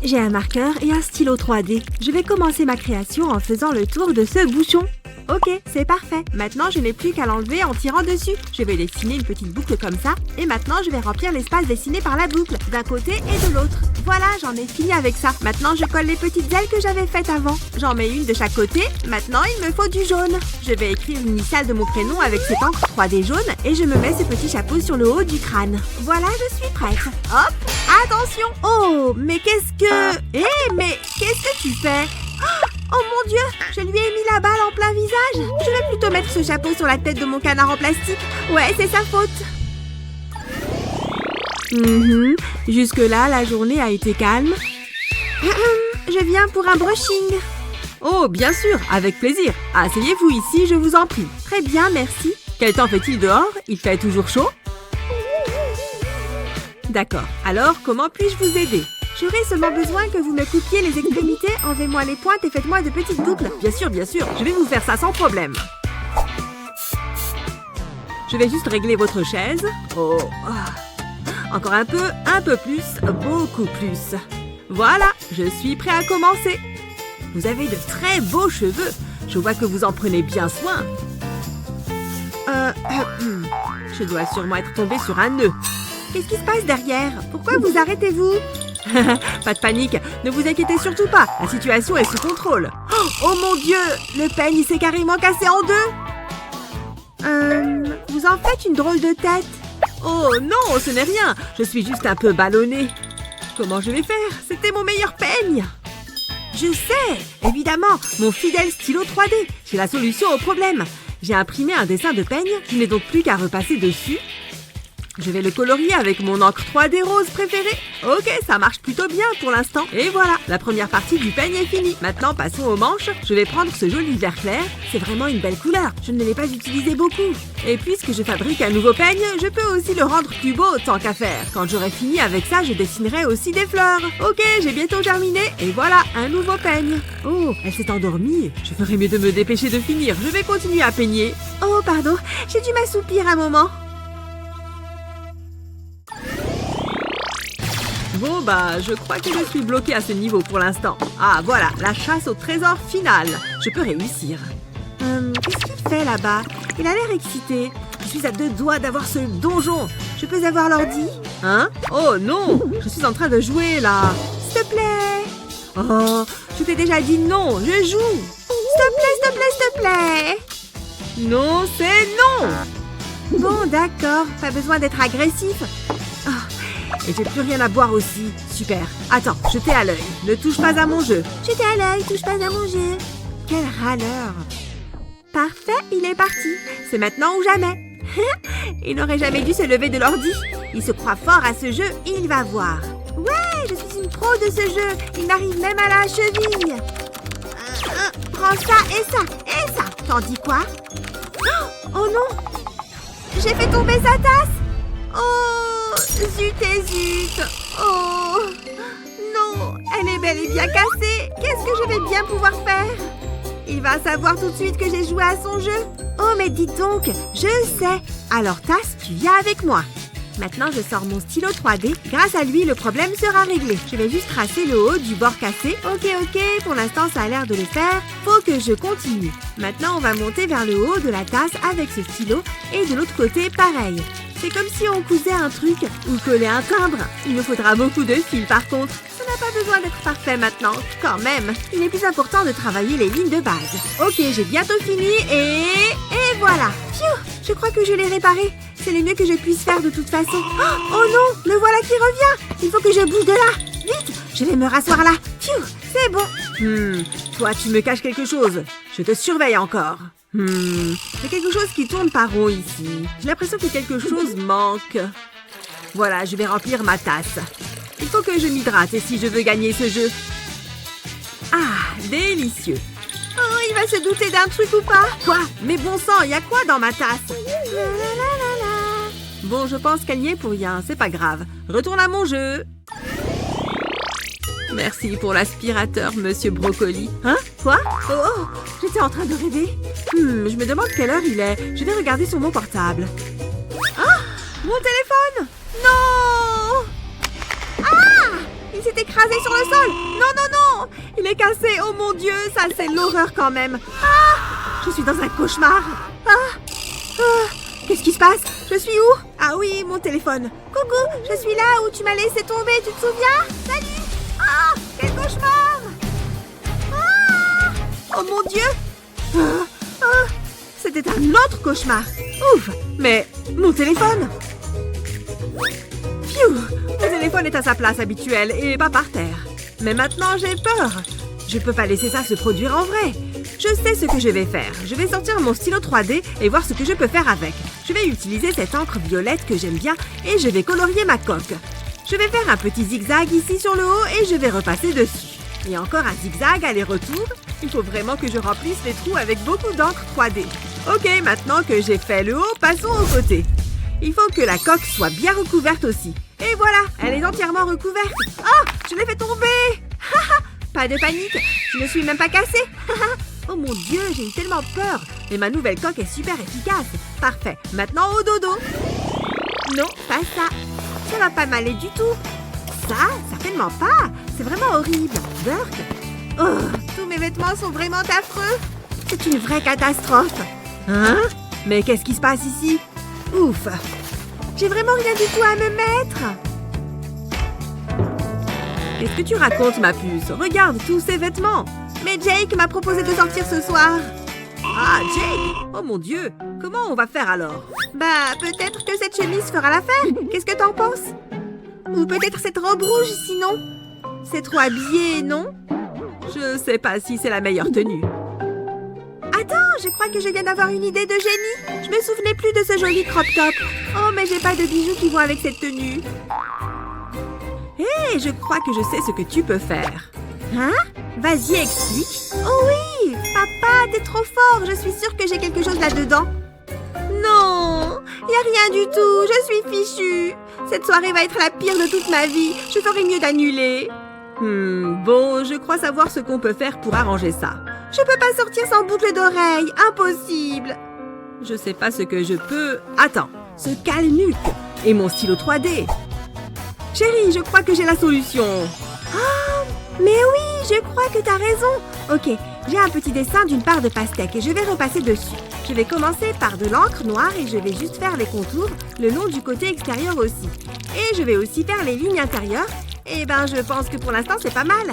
J'ai un marqueur et un stylo 3D. Je vais commencer ma création en faisant le tour de ce bouchon. Ok, c'est parfait. Maintenant, je n'ai plus qu'à l'enlever en tirant dessus. Je vais dessiner une petite boucle comme ça. Et maintenant, je vais remplir l'espace dessiné par la boucle, d'un côté et de l'autre. Voilà, j'en ai fini avec ça. Maintenant, je colle les petites ailes que j'avais faites avant. J'en mets une de chaque côté. Maintenant, il me faut du jaune. Je vais écrire l'initiale de mon prénom avec cette encre 3D jaune et je me mets ce petit chapeau sur le haut du crâne. Voilà, je suis prête. Hop, attention. Oh, mais qu'est-ce que... mais qu'est-ce que tu fais? Oh mon Dieu, je lui ai mis la balle en plein visage. Je vais plutôt mettre ce chapeau sur la tête de mon canard en plastique. Ouais, c'est sa faute. Jusque-là, la journée a été calme. Je viens pour un brushing. Oh, bien sûr, avec plaisir. Asseyez-vous ici, je vous en prie. Très bien, merci. Quel temps fait-il dehors? Il fait toujours chaud? D'accord. Alors, comment puis-je vous aider? J'aurais seulement besoin que vous me coupiez les extrémités, enlevez-moi les pointes et faites-moi de petites boucles. Bien sûr, je vais vous faire ça sans problème. Je vais juste régler votre chaise. Oh. Encore un peu plus, beaucoup plus. Voilà, je suis prêt à commencer. Vous avez de très beaux cheveux. Je vois que vous en prenez bien soin. Je dois sûrement être tombée sur un nœud. Qu'est-ce qui se passe derrière? Pourquoi vous arrêtez-vous? Pas de panique, ne vous inquiétez surtout pas. La situation est sous contrôle. Oh mon Dieu, le peigne s'est carrément cassé en deux. Vous en faites une drôle de tête. Oh non, ce n'est rien. Je suis juste un peu ballonnée. Comment je vais faire? C'était mon meilleur peigne. Je sais, évidemment, mon fidèle stylo 3D. J'ai la solution au problème. J'ai imprimé un dessin de peigne. Je n'ai donc plus qu'à repasser dessus. Je vais le colorier avec mon encre 3D rose préférée. Ok, ça marche plutôt bien pour l'instant. Et voilà, la première partie du peigne est finie. Maintenant, passons aux manches. Je vais prendre ce joli vert clair. C'est vraiment une belle couleur. Je ne l'ai pas utilisé beaucoup. Et puisque je fabrique un nouveau peigne, je peux aussi le rendre plus beau tant qu'à faire. Quand j'aurai fini avec ça, je dessinerai aussi des fleurs. Ok, j'ai bientôt terminé. Et voilà, un nouveau peigne. Oh, elle s'est endormie. Je ferais mieux de me dépêcher de finir. Je vais continuer à peigner. Oh, pardon, j'ai dû m'assoupir un moment. Bon, je crois que je suis bloquée à ce niveau pour l'instant. Ah, voilà, la chasse au trésor final. Je peux réussir. Qu'est-ce qu'il fait là-bas? Il a l'air excité. Je suis à 2 doigts d'avoir ce donjon. Je peux avoir l'ordi? Hein? Oh non! Je suis en train de jouer, là. S'il te plaît. Oh, je t'ai déjà dit non, je joue. S'il te plaît. Non, c'est non. Bon, d'accord. Pas besoin d'être agressif. Et j'ai plus rien à boire aussi. Super. Attends, jetez à l'œil. Ne touche pas à mon jeu. Jetez à l'œil, touche pas à mon jeu. Quel râleur. Parfait, il est parti. C'est maintenant ou jamais. Il n'aurait jamais dû se lever de l'ordi. Il se croit fort à ce jeu, il va voir. Ouais, je suis une pro de ce jeu. Il m'arrive même à la cheville. Prends ça et ça et ça. T'en dis quoi? Oh non. J'ai fait tomber sa tasse. Oh, zut et zut. Oh, non, elle est bel et bien cassée. Qu'est-ce que je vais bien pouvoir faire? Il va savoir tout de suite que j'ai joué à son jeu. Oh, mais dites donc, je sais. Alors, Tasse, tu viens avec moi. Maintenant, je sors mon stylo 3D. Grâce à lui, le problème sera réglé. Je vais juste tracer le haut du bord cassé. Ok, pour l'instant, ça a l'air de le faire. Faut que je continue. Maintenant, on va monter vers le haut de la tasse avec ce stylo. Et de l'autre côté, pareil. C'est comme si on cousait un truc ou collait un timbre. Il me faudra beaucoup de fils par contre. Ça n'a pas besoin d'être parfait maintenant. Quand même, il est plus important de travailler les lignes de base. Ok, j'ai bientôt fini et voilà. Pfiou, je crois que je l'ai réparé. C'est le mieux que je puisse faire de toute façon. Oh non, le voilà qui revient. Il faut que je bouge de là. Vite, je vais me rasseoir là. Pfiou, c'est bon. Toi, tu me caches quelque chose. Je te surveille encore. Il y a quelque chose qui tourne par rond ici. J'ai l'impression que quelque chose manque. Voilà, je vais remplir ma tasse. Il faut que je m'hydrate si je veux gagner ce jeu. Ah, délicieux. Oh, il va se douter d'un truc ou pas? Quoi? Mais bon sang, il y a quoi dans ma tasse? Bon, je pense qu'elle n'y est pour rien, c'est pas grave. Retourne à mon jeu. Merci pour l'aspirateur, monsieur Brocoli. Hein? Quoi? Oh, j'étais en train de rêver. Je me demande quelle heure il est. Je vais regarder sur mon portable. Ah! Mon téléphone! Non! Ah! Il s'est écrasé sur le sol. Non, non, non. Il est cassé. Oh mon Dieu, ça c'est l'horreur quand même. Ah, je suis dans un cauchemar. Qu'est-ce qui se passe? Je suis où? Ah oui, mon téléphone. Coucou, je suis là où tu m'as laissé tomber, tu te souviens? Salut. Ah, quel cauchemar. Ah, oh mon Dieu. C'était un autre cauchemar. Ouf, mais mon téléphone. Phew, mon téléphone est à sa place habituelle et pas par terre. Mais maintenant, j'ai peur. Je peux pas laisser ça se produire en vrai. Je sais ce que je vais faire. Je vais sortir mon stylo 3D et voir ce que je peux faire avec. Je vais utiliser cette encre violette que j'aime bien et je vais colorier ma coque. Je vais faire un petit zigzag ici sur le haut et je vais repasser dessus. Et encore un zigzag aller-retour. Il faut vraiment que je remplisse les trous avec beaucoup d'encre 3D. Ok, maintenant que j'ai fait le haut, passons au côté. Il faut que la coque soit bien recouverte aussi. Et voilà, elle est entièrement recouverte. Oh, je l'ai fait tomber. Pas de panique, je ne suis même pas cassée. Oh mon Dieu, j'ai eu tellement peur. Mais ma nouvelle coque est super efficace. Parfait, maintenant au dodo. Non, pas ça. Ça va pas m'aller du tout. Ça, certainement pas. C'est vraiment horrible. Burk. Oh, tous mes vêtements sont vraiment affreux. C'est une vraie catastrophe. Hein? Mais qu'est-ce qui se passe ici? Ouf. J'ai vraiment rien du tout à me mettre. Qu'est-ce que tu racontes, ma puce? Regarde tous ces vêtements. Mais Jake m'a proposé de sortir ce soir. Ah, Jake! Oh mon Dieu! Comment on va faire alors? Bah, peut-être que cette chemise fera l'affaire. Qu'est-ce que t'en penses? Ou peut-être cette robe rouge, sinon? C'est trop habillé, non? Je sais pas si c'est la meilleure tenue. Attends, je crois que je viens d'avoir une idée de génie. Je me souvenais plus de ce joli crop top. Oh, mais j'ai pas de bijoux qui vont avec cette tenue. Hé, je crois que je sais ce que tu peux faire. Hein? Vas-y, explique. Oh oui! Papa, t'es trop fort. Je suis sûre que j'ai quelque chose là-dedans. Non! Y a rien du tout. Je suis fichue. Cette soirée va être la pire de toute ma vie. Je ferais mieux d'annuler. Bon, je crois savoir ce qu'on peut faire pour arranger ça. Je peux pas sortir sans boucle d'oreille. Impossible. Je sais pas ce que je peux... Attends, ce cale-nuque et mon stylo 3D. Chérie, je crois que j'ai la solution. Oh, mais oui, je crois que t'as raison. Ok, j'ai un petit dessin d'une part de pastèque et je vais repasser dessus. Je vais commencer par de l'encre noire et je vais juste faire les contours le long du côté extérieur aussi. Et je vais aussi faire les lignes intérieures. Eh ben, je pense que pour l'instant, c'est pas mal.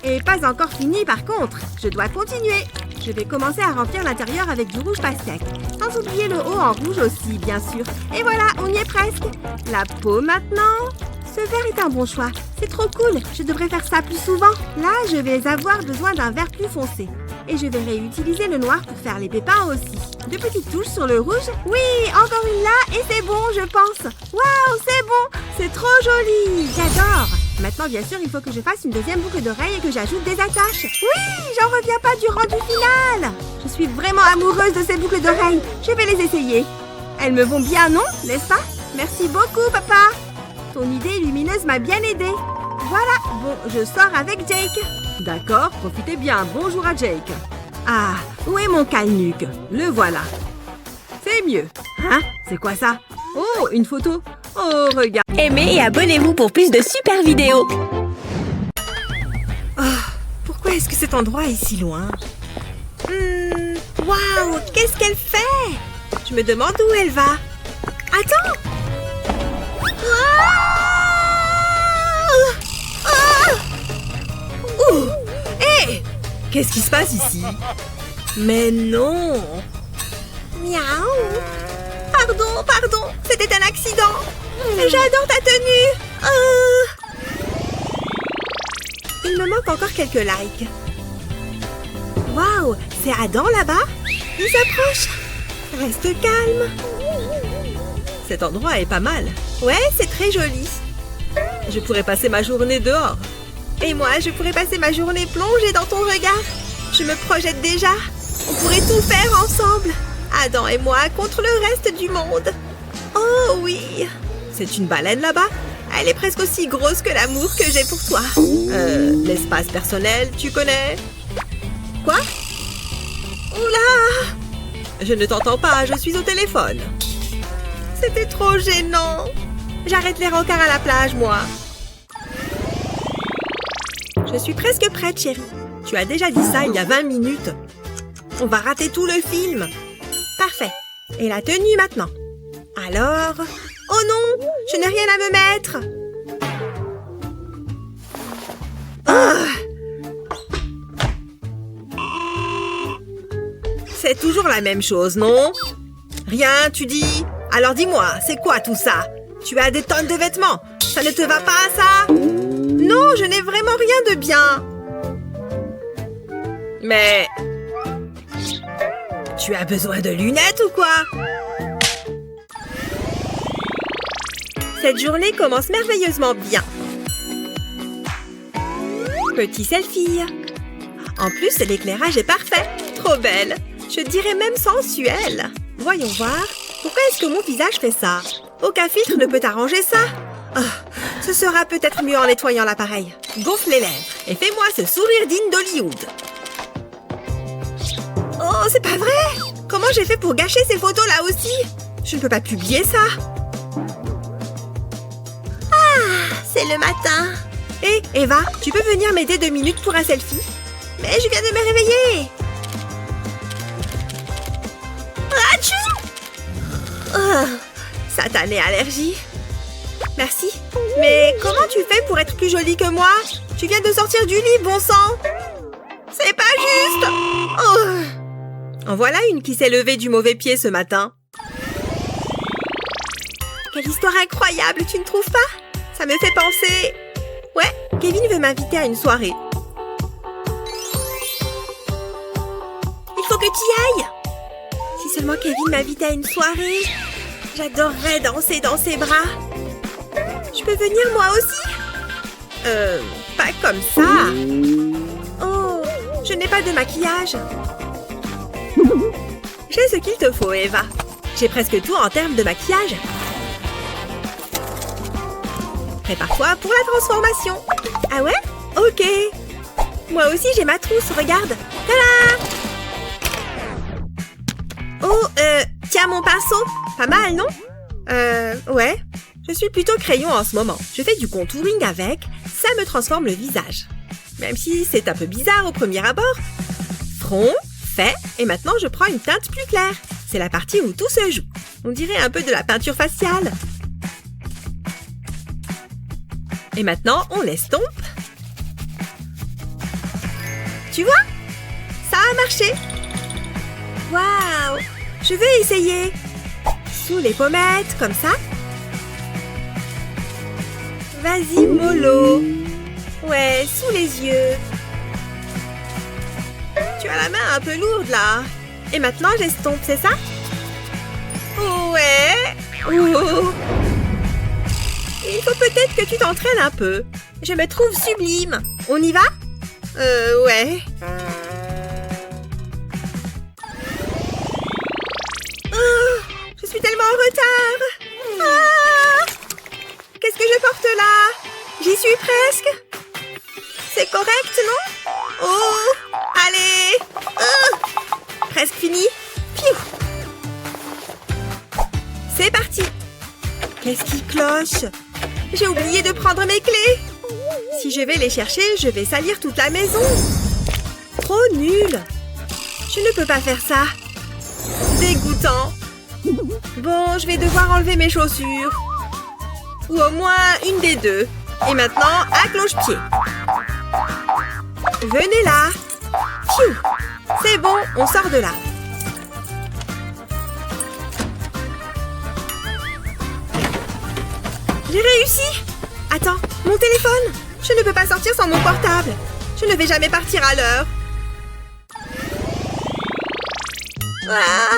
Et pas encore fini par contre. Je dois continuer. Je vais commencer à remplir l'intérieur avec du rouge pastèque. Sans oublier le haut en rouge aussi, bien sûr. Et voilà, on y est presque. La peau maintenant. Ce vert est un bon choix. C'est trop cool. Je devrais faire ça plus souvent. Là, je vais avoir besoin d'un vert plus foncé. Et je vais réutiliser le noir pour faire les pépins aussi. Deux petites touches sur le rouge. Oui, encore une là et c'est bon, je pense. Waouh, c'est bon. C'est trop joli. J'adore. Maintenant, bien sûr, il faut que je fasse une deuxième boucle d'oreille et que j'ajoute des attaches. Oui, j'en reviens pas du rendu final. Je suis vraiment amoureuse de ces boucles d'oreilles. Je vais les essayer. Elles me vont bien, non? N'est-ce pas? Merci beaucoup, papa. Ton idée lumineuse m'a bien aidée. Voilà, bon, je sors avec Jake. D'accord, profitez bien. Bonjour à Jake. Ah, où est mon cale-nuque? Le voilà. C'est mieux. Hein? C'est quoi ça? Oh, une photo. Oh, regarde. Aimez et abonnez-vous pour plus de super vidéos. Oh, pourquoi est-ce que cet endroit est si loin? Waouh, qu'est-ce qu'elle fait? Je me demande où elle va. Attends. Hé! Qu'est-ce qui se passe ici? Mais non! Miaou! Pardon, c'était un accident! J'adore ta tenue! Il me manque encore quelques likes. Waouh! C'est Adam là-bas? Il s'approche! Reste calme! Cet endroit est pas mal. Ouais, c'est très joli. Je pourrais passer ma journée dehors. Et moi, je pourrais passer ma journée plongée dans ton regard. Je me projette déjà. On pourrait tout faire ensemble. Adam et moi contre le reste du monde. Oh oui. C'est une baleine là-bas? Elle est presque aussi grosse que l'amour que j'ai pour toi. L'espace personnel, tu connais? Quoi? Oula! Je ne t'entends pas, je suis au téléphone. C'était trop gênant. J'arrête les rencarts à la plage, moi. Je suis presque prête, chérie. Tu as déjà dit ça il y a 20 minutes. On va rater tout le film. Parfait. Et la tenue maintenant. Alors... Oh non! Je n'ai rien à me mettre! Ah! C'est toujours la même chose, non? Rien, tu dis? Alors dis-moi, c'est quoi tout ça? Tu as des tonnes de vêtements. Ça ne te va pas, ça? Non, je n'ai vraiment rien de bien. Mais... Tu as besoin de lunettes ou quoi? Cette journée commence merveilleusement bien. Petit selfie. En plus, l'éclairage est parfait. Trop belle. Je dirais même sensuelle. Voyons voir. Pourquoi est-ce que mon visage fait ça? Aucun filtre ne peut arranger ça. Oh, ce sera peut-être mieux en nettoyant l'appareil. Gonfle les lèvres et fais-moi ce sourire digne d'Hollywood. Oh, c'est pas vrai! Comment j'ai fait pour gâcher ces photos là aussi? Je ne peux pas publier ça. Ah, c'est le matin. Hé, Eva, tu peux venir m'aider 2 minutes pour un selfie? Mais je viens de me réveiller. Achou! Oh, satanée allergie. Merci. Mais comment tu fais pour être plus jolie que moi? Tu viens de sortir du lit, bon sang. C'est pas juste. Oh. En voilà une qui s'est levée du mauvais pied ce matin. Quelle histoire incroyable, tu ne trouves pas? Ça me fait penser... Ouais, Kevin veut m'inviter à une soirée. Il faut que tu y ailles. Si seulement Kevin m'invitait à une soirée, j'adorerais danser dans ses bras. Je peux venir moi aussi? Pas comme ça. Oh, je n'ai pas de maquillage. J'ai ce qu'il te faut, Eva. J'ai presque tout en termes de maquillage. Prépare-toi pour la transformation. Ah ouais? Ok. Moi aussi, j'ai ma trousse, regarde. Tada! Oh, tiens mon pinceau. Pas mal, non? Ouais. Je suis plutôt crayon en ce moment. Je fais du contouring avec. Ça me transforme le visage. Même si c'est un peu bizarre au premier abord. Front, fait, et maintenant je prends une teinte plus claire. C'est la partie où tout se joue. On dirait un peu de la peinture faciale. Et maintenant, on l'estompe. Tu vois? Ça a marché. Waouh! Je vais essayer. Sous les pommettes, comme ça. Vas-y, mollo. Ouais, sous les yeux. Tu as la main un peu lourde, là. Et maintenant, j'estompe, c'est ça? Ouais. Oh. Il faut peut-être que tu t'entraînes un peu. Je me trouve sublime. On y va? Ouais. Oh, je suis tellement en retard. Ah! Qu'est-ce que je porte là? J'y suis presque. C'est correct, non? Oh! Allez! Presque fini. Piou! C'est parti. Qu'est-ce qui cloche? J'ai oublié de prendre mes clés. Si je vais les chercher, je vais salir toute la maison. Trop nul. Je ne peux pas faire ça. Dégoûtant. Bon, je vais devoir enlever mes chaussures. Ou au moins une des deux. Et maintenant, à cloche-pied. Venez là. Pfiou. C'est bon, on sort de là. J'ai réussi. Attends, mon téléphone. Je ne peux pas sortir sans mon portable. Je ne vais jamais partir à l'heure. Ah.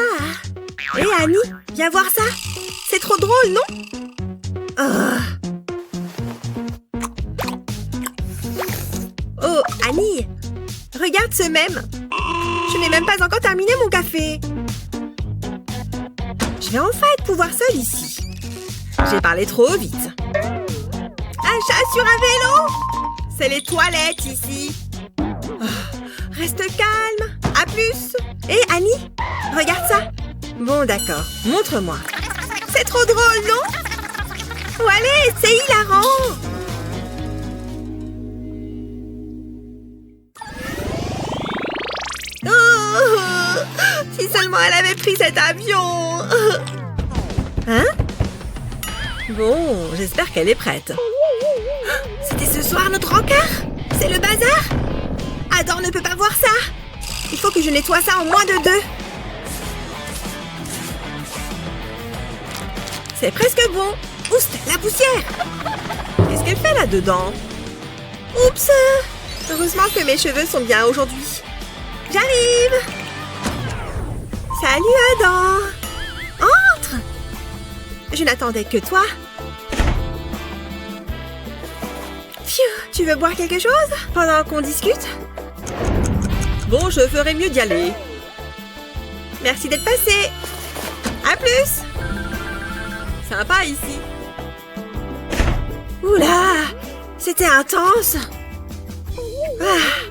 Hé, Annie, viens voir ça. C'est trop drôle, non? Oh, Annie, regarde ce mème. Je n'ai même pas encore terminé mon café. Je vais enfin pouvoir seule ici. J'ai parlé trop vite. Un chat sur un vélo? C'est les toilettes ici. Oh, reste calme. À plus. Hé, Annie, regarde ça. Bon, d'accord. Montre-moi. C'est trop drôle, non? Oh, allez, c'est hilarant. Si seulement elle avait pris cet avion. Hein? Bon, j'espère qu'elle est prête. C'était ce soir notre encart? C'est le bazar? Adam ne peut pas voir ça. Il faut que je nettoie ça en moins de 2. C'est presque bon. Oust, la poussière. Qu'est-ce qu'elle fait là-dedans? Oups. Heureusement que mes cheveux sont bien aujourd'hui. J'arrive. Salut Adam. Entre. Je n'attendais que toi. Pfiou, tu veux boire quelque chose pendant qu'on discute? Bon, je ferais mieux d'y aller. Merci d'être passé. À plus. Sympa ici. Oula, c'était intense. Ah,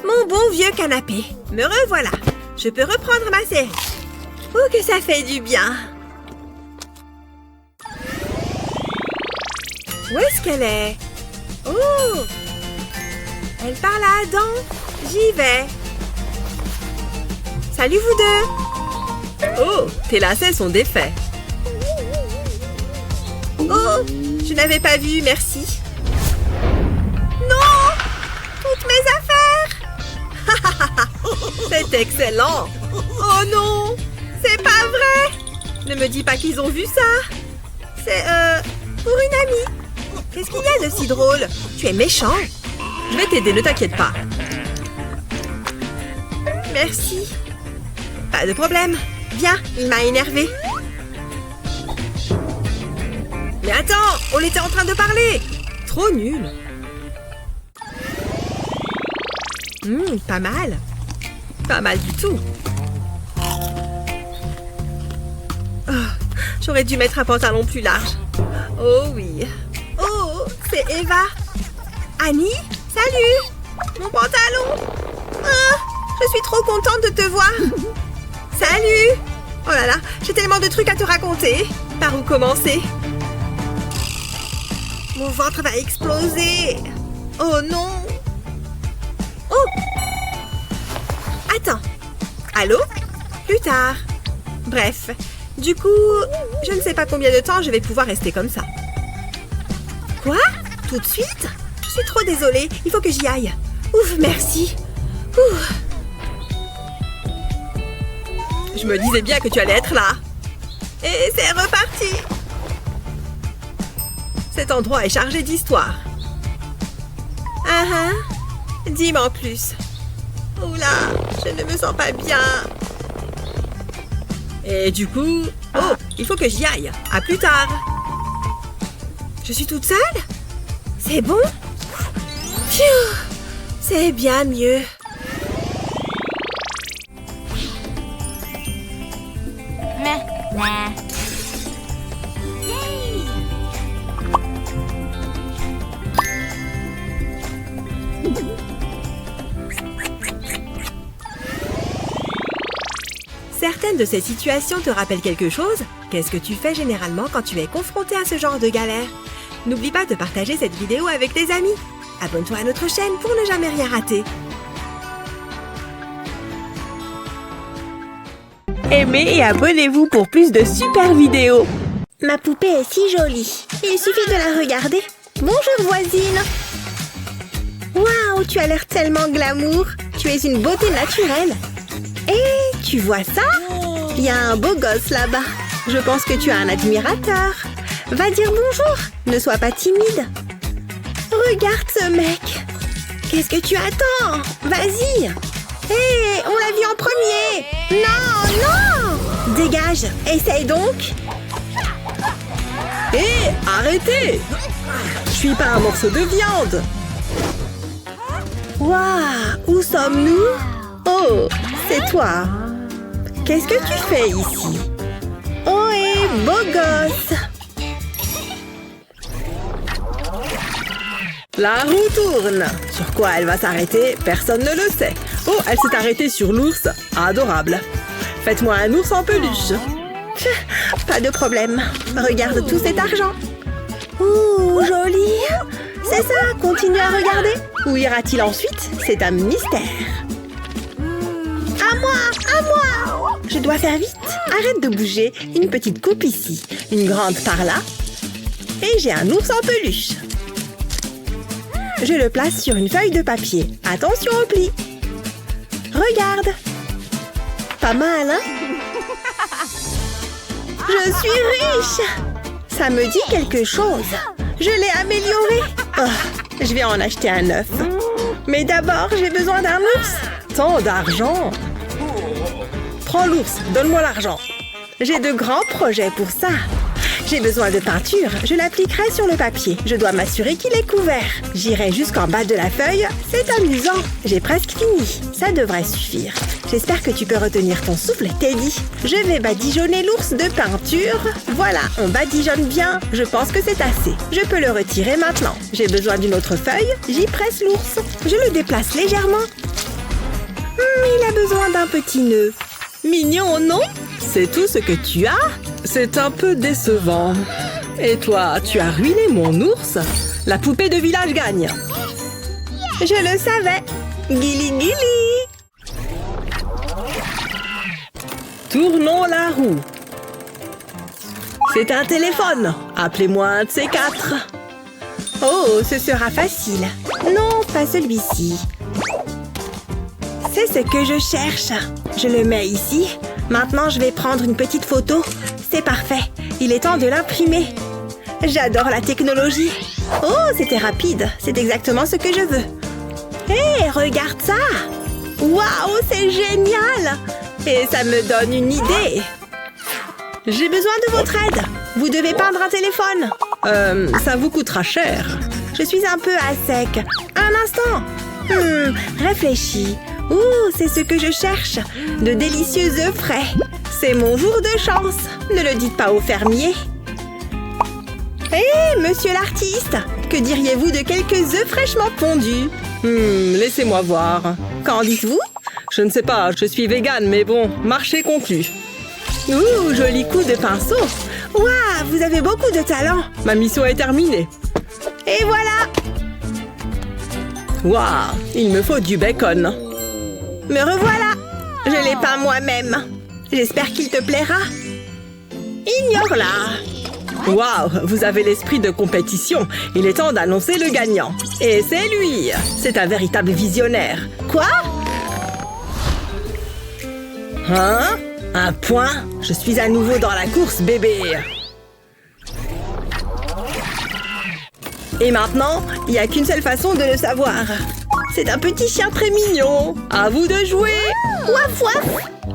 mon bon vieux canapé. Me revoilà. Je peux reprendre ma série. Oh, que ça fait du bien. Où est-ce qu'elle est? Oh! Elle parle à Adam. J'y vais. Salut vous deux. Oh, tes lacets sont défaits. Oh, je n'avais pas vu, merci. Non! Toutes mes affaires! C'est excellent. Oh non! C'est pas vrai! Ne me dis pas qu'ils ont vu ça. C'est, pour une amie. Qu'est-ce qu'il y a de si drôle? Tu es méchant. Je vais t'aider, ne t'inquiète pas. Merci. Pas de problème. Viens, il m'a énervé. Mais attends, on était en train de parler. Trop nul. Pas mal. Pas mal du tout. Oh, j'aurais dû mettre un pantalon plus large. Oh oui. Oh, c'est Eva. Annie, salut. Mon pantalon. Ah, je suis trop contente de te voir. Salut. Oh là là, j'ai tellement de trucs à te raconter. Par où commencer? Mon ventre va exploser. Oh non. Oh. Attends. Allô? Plus tard. Bref. Du coup, je ne sais pas combien de temps je vais pouvoir rester comme ça. Quoi? Tout de suite? Je suis trop désolée. Il faut que j'y aille. Ouf, merci. Ouf. Je me disais bien que tu allais être là. Et c'est reparti. Cet endroit est chargé d'histoire. Dis-moi en plus. Oula, je ne me sens pas bien. Et du coup... Oh, il faut que j'y aille. À plus tard. Je suis toute seule? C'est bon? Pfiou, c'est bien mieux. Certaines de ces situations te rappellent quelque chose? Qu'est-ce que tu fais généralement quand tu es confronté à ce genre de galère? N'oublie pas de partager cette vidéo avec tes amis. Abonne-toi à notre chaîne pour ne jamais rien rater. Aimez et abonnez-vous pour plus de super vidéos. Ma poupée est si jolie. Il suffit de la regarder. Bonjour voisine. Waouh, tu as l'air tellement glamour. Tu es une beauté naturelle. Et tu vois ça? Il y a un beau gosse là-bas. Je pense que tu as un admirateur. Va dire bonjour. Ne sois pas timide. Regarde ce mec. Qu'est-ce que tu attends? Vas-y. Hé, on l'a vu en premier. Non, non. Dégage. Essaye donc. Hé, arrêtez! Je suis pas un morceau de viande. Waouh, où sommes-nous? Oh, c'est toi. Qu'est-ce que tu fais ici? Oh, et beau gosse. La roue tourne. Sur quoi elle va s'arrêter, personne ne le sait. Oh, elle s'est arrêtée sur l'ours. Adorable. Faites-moi un ours en peluche. Pas de problème. Regarde tout cet argent. Ouh, joli. C'est ça, continue à regarder. Où ira-t-il ensuite? C'est un mystère. À moi, à moi. Je dois faire vite. Arrête de bouger. Une petite coupe ici, une grande par là. Et j'ai un ours en peluche. Je le place sur une feuille de papier. Attention au pli. Regarde. Pas mal, hein? Je suis riche. Ça me dit quelque chose. Je l'ai amélioré. Oh, je vais en acheter un neuf. Mais d'abord, j'ai besoin d'un ours. Tant d'argent. Prends l'ours, donne-moi l'argent. J'ai de grands projets pour ça. J'ai besoin de peinture. Je l'appliquerai sur le papier. Je dois m'assurer qu'il est couvert. J'irai jusqu'en bas de la feuille. C'est amusant. J'ai presque fini. Ça devrait suffire. J'espère que tu peux retenir ton souffle, Teddy. Je vais badigeonner l'ours de peinture. Voilà, on badigeonne bien. Je pense que c'est assez. Je peux le retirer maintenant. J'ai besoin d'une autre feuille. J'y presse l'ours. Je le déplace légèrement. Il a besoin d'un petit nœud. Mignon, non? C'est tout ce que tu as? C'est un peu décevant. Et toi, tu as ruiné mon ours? La poupée de village gagne. Je le savais. Guili guili. Tournons la roue. C'est un téléphone. Appelez-moi un de ces quatre. Oh, ce sera facile. Non, pas celui-ci. C'est ce que je cherche. Je le mets ici. Maintenant, je vais prendre une petite photo. C'est parfait. Il est temps de l'imprimer. J'adore la technologie. Oh, c'était rapide. C'est exactement ce que je veux. Hé, regarde ça. Waouh, c'est génial. Et ça me donne une idée. J'ai besoin de votre aide. Vous devez peindre un téléphone. Ça vous coûtera cher. Je suis un peu à sec. Un instant. Réfléchis. Ouh, c'est ce que je cherche. De délicieux œufs frais. C'est mon jour de chance. Ne le dites pas au fermier. Hé, monsieur l'artiste, que diriez-vous de quelques œufs fraîchement pondus? Laissez-moi voir. Qu'en dites-vous? Je ne sais pas, je suis végane, mais bon, marché conclu. Ouh, joli coup de pinceau. Waouh, vous avez beaucoup de talent. Ma mission est terminée. Et voilà. Waouh, il me faut du bacon. Me revoilà. Je l'ai peint moi-même. J'espère qu'il te plaira. Ignore-la. Waouh, vous avez l'esprit de compétition. Il est temps d'annoncer le gagnant. Et c'est lui. C'est un véritable visionnaire. Quoi? Hein? Un point? Je suis à nouveau dans la course, bébé. Et maintenant, il n'y a qu'une seule façon de le savoir. C'est un petit chien très mignon. À vous de jouer. Waf waf.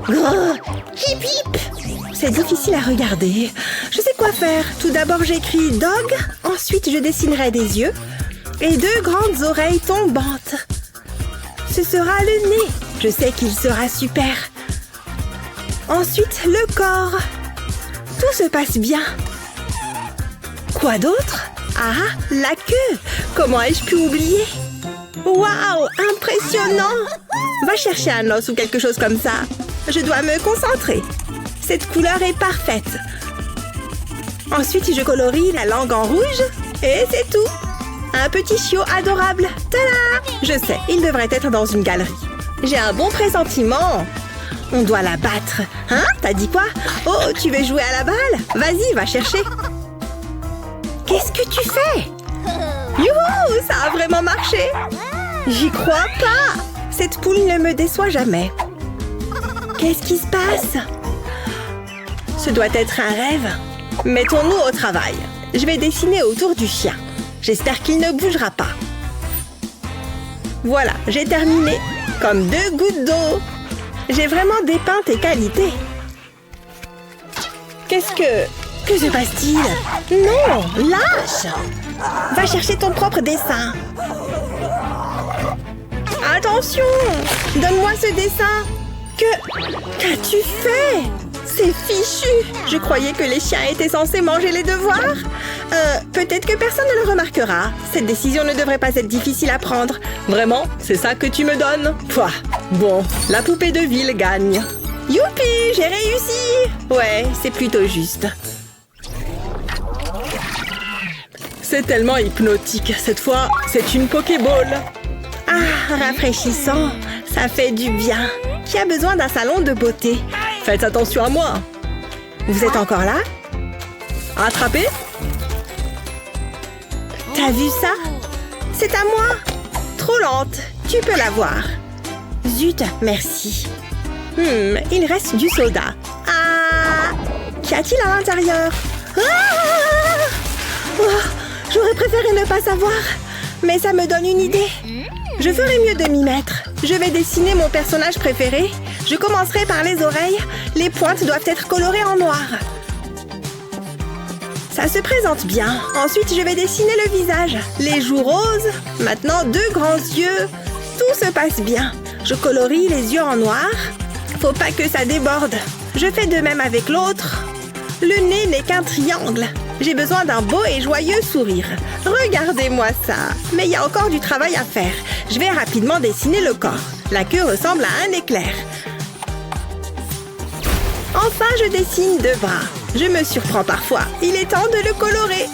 Oh, hip hip. C'est difficile à regarder. Je sais quoi faire. Tout d'abord, j'écris dog. Ensuite, je dessinerai des yeux. Et deux grandes oreilles tombantes. Ce sera le nez. Je sais qu'il sera super. Ensuite, le corps. Tout se passe bien. Quoi d'autre? Ah, la queue. Comment ai-je pu oublier? Waouh, impressionnant. Va chercher un os ou quelque chose comme ça. Je dois me concentrer. Cette couleur est parfaite. Ensuite, je colorie la langue en rouge. Et c'est tout. Un petit chiot adorable. Tada! Je sais, il devrait être dans une galerie. J'ai un bon pressentiment. On doit la battre. Hein? T'as dit quoi? Oh, tu veux jouer à la balle? Vas-y, va chercher. Qu'est-ce que tu fais? Youhou! Ça a vraiment marché! J'y crois pas! Cette poule ne me déçoit jamais. Qu'est-ce qui se passe? Ce doit être un rêve. Mettons-nous au travail. Je vais dessiner autour du chien. J'espère qu'il ne bougera pas. Voilà, j'ai terminé. Comme 2 gouttes d'eau. J'ai vraiment dépeint tes qualités. Qu'est-ce que... Que se passe-t-il? Non, lâche! Va chercher ton propre dessin. Attention! Donne-moi ce dessin. Qu'as-tu fait? C'est fichu! Je croyais que les chiens étaient censés manger les devoirs. Peut-être que personne ne le remarquera. Cette décision ne devrait pas être difficile à prendre. Vraiment? C'est ça que tu me donnes? Pouah. Bon, la poupée de ville gagne. Youpi! J'ai réussi! Ouais, c'est plutôt juste. C'est tellement hypnotique. Cette fois, c'est une Pokéball. Ah, rafraîchissant. Ça fait du bien. Qui a besoin d'un salon de beauté? Faites attention à moi. Vous êtes encore là? Attrapez. T'as vu ça? C'est à moi. Trop lente. Tu peux l'avoir. Zut, merci. Il reste du soda. Ah! Qu'y a-t-il à l'intérieur? Ah! Oh, j'aurais préféré ne pas savoir. Mais ça me donne une idée. Je ferais mieux de m'y mettre. Je vais dessiner mon personnage préféré. Je commencerai par les oreilles. Les pointes doivent être colorées en noir. Ça se présente bien. Ensuite, je vais dessiner le visage. Les joues roses. Maintenant, 2 grands yeux. Tout se passe bien. Je colorie les yeux en noir. Faut pas que ça déborde. Je fais de même avec l'autre. Le nez n'est qu'un triangle. J'ai besoin d'un beau et joyeux sourire. Regardez-moi ça. Mais il y a encore du travail à faire. Je vais rapidement dessiner le corps. La queue ressemble à un éclair. Enfin, je dessine 2 bras. Je me surprends parfois. Il est temps de le colorer.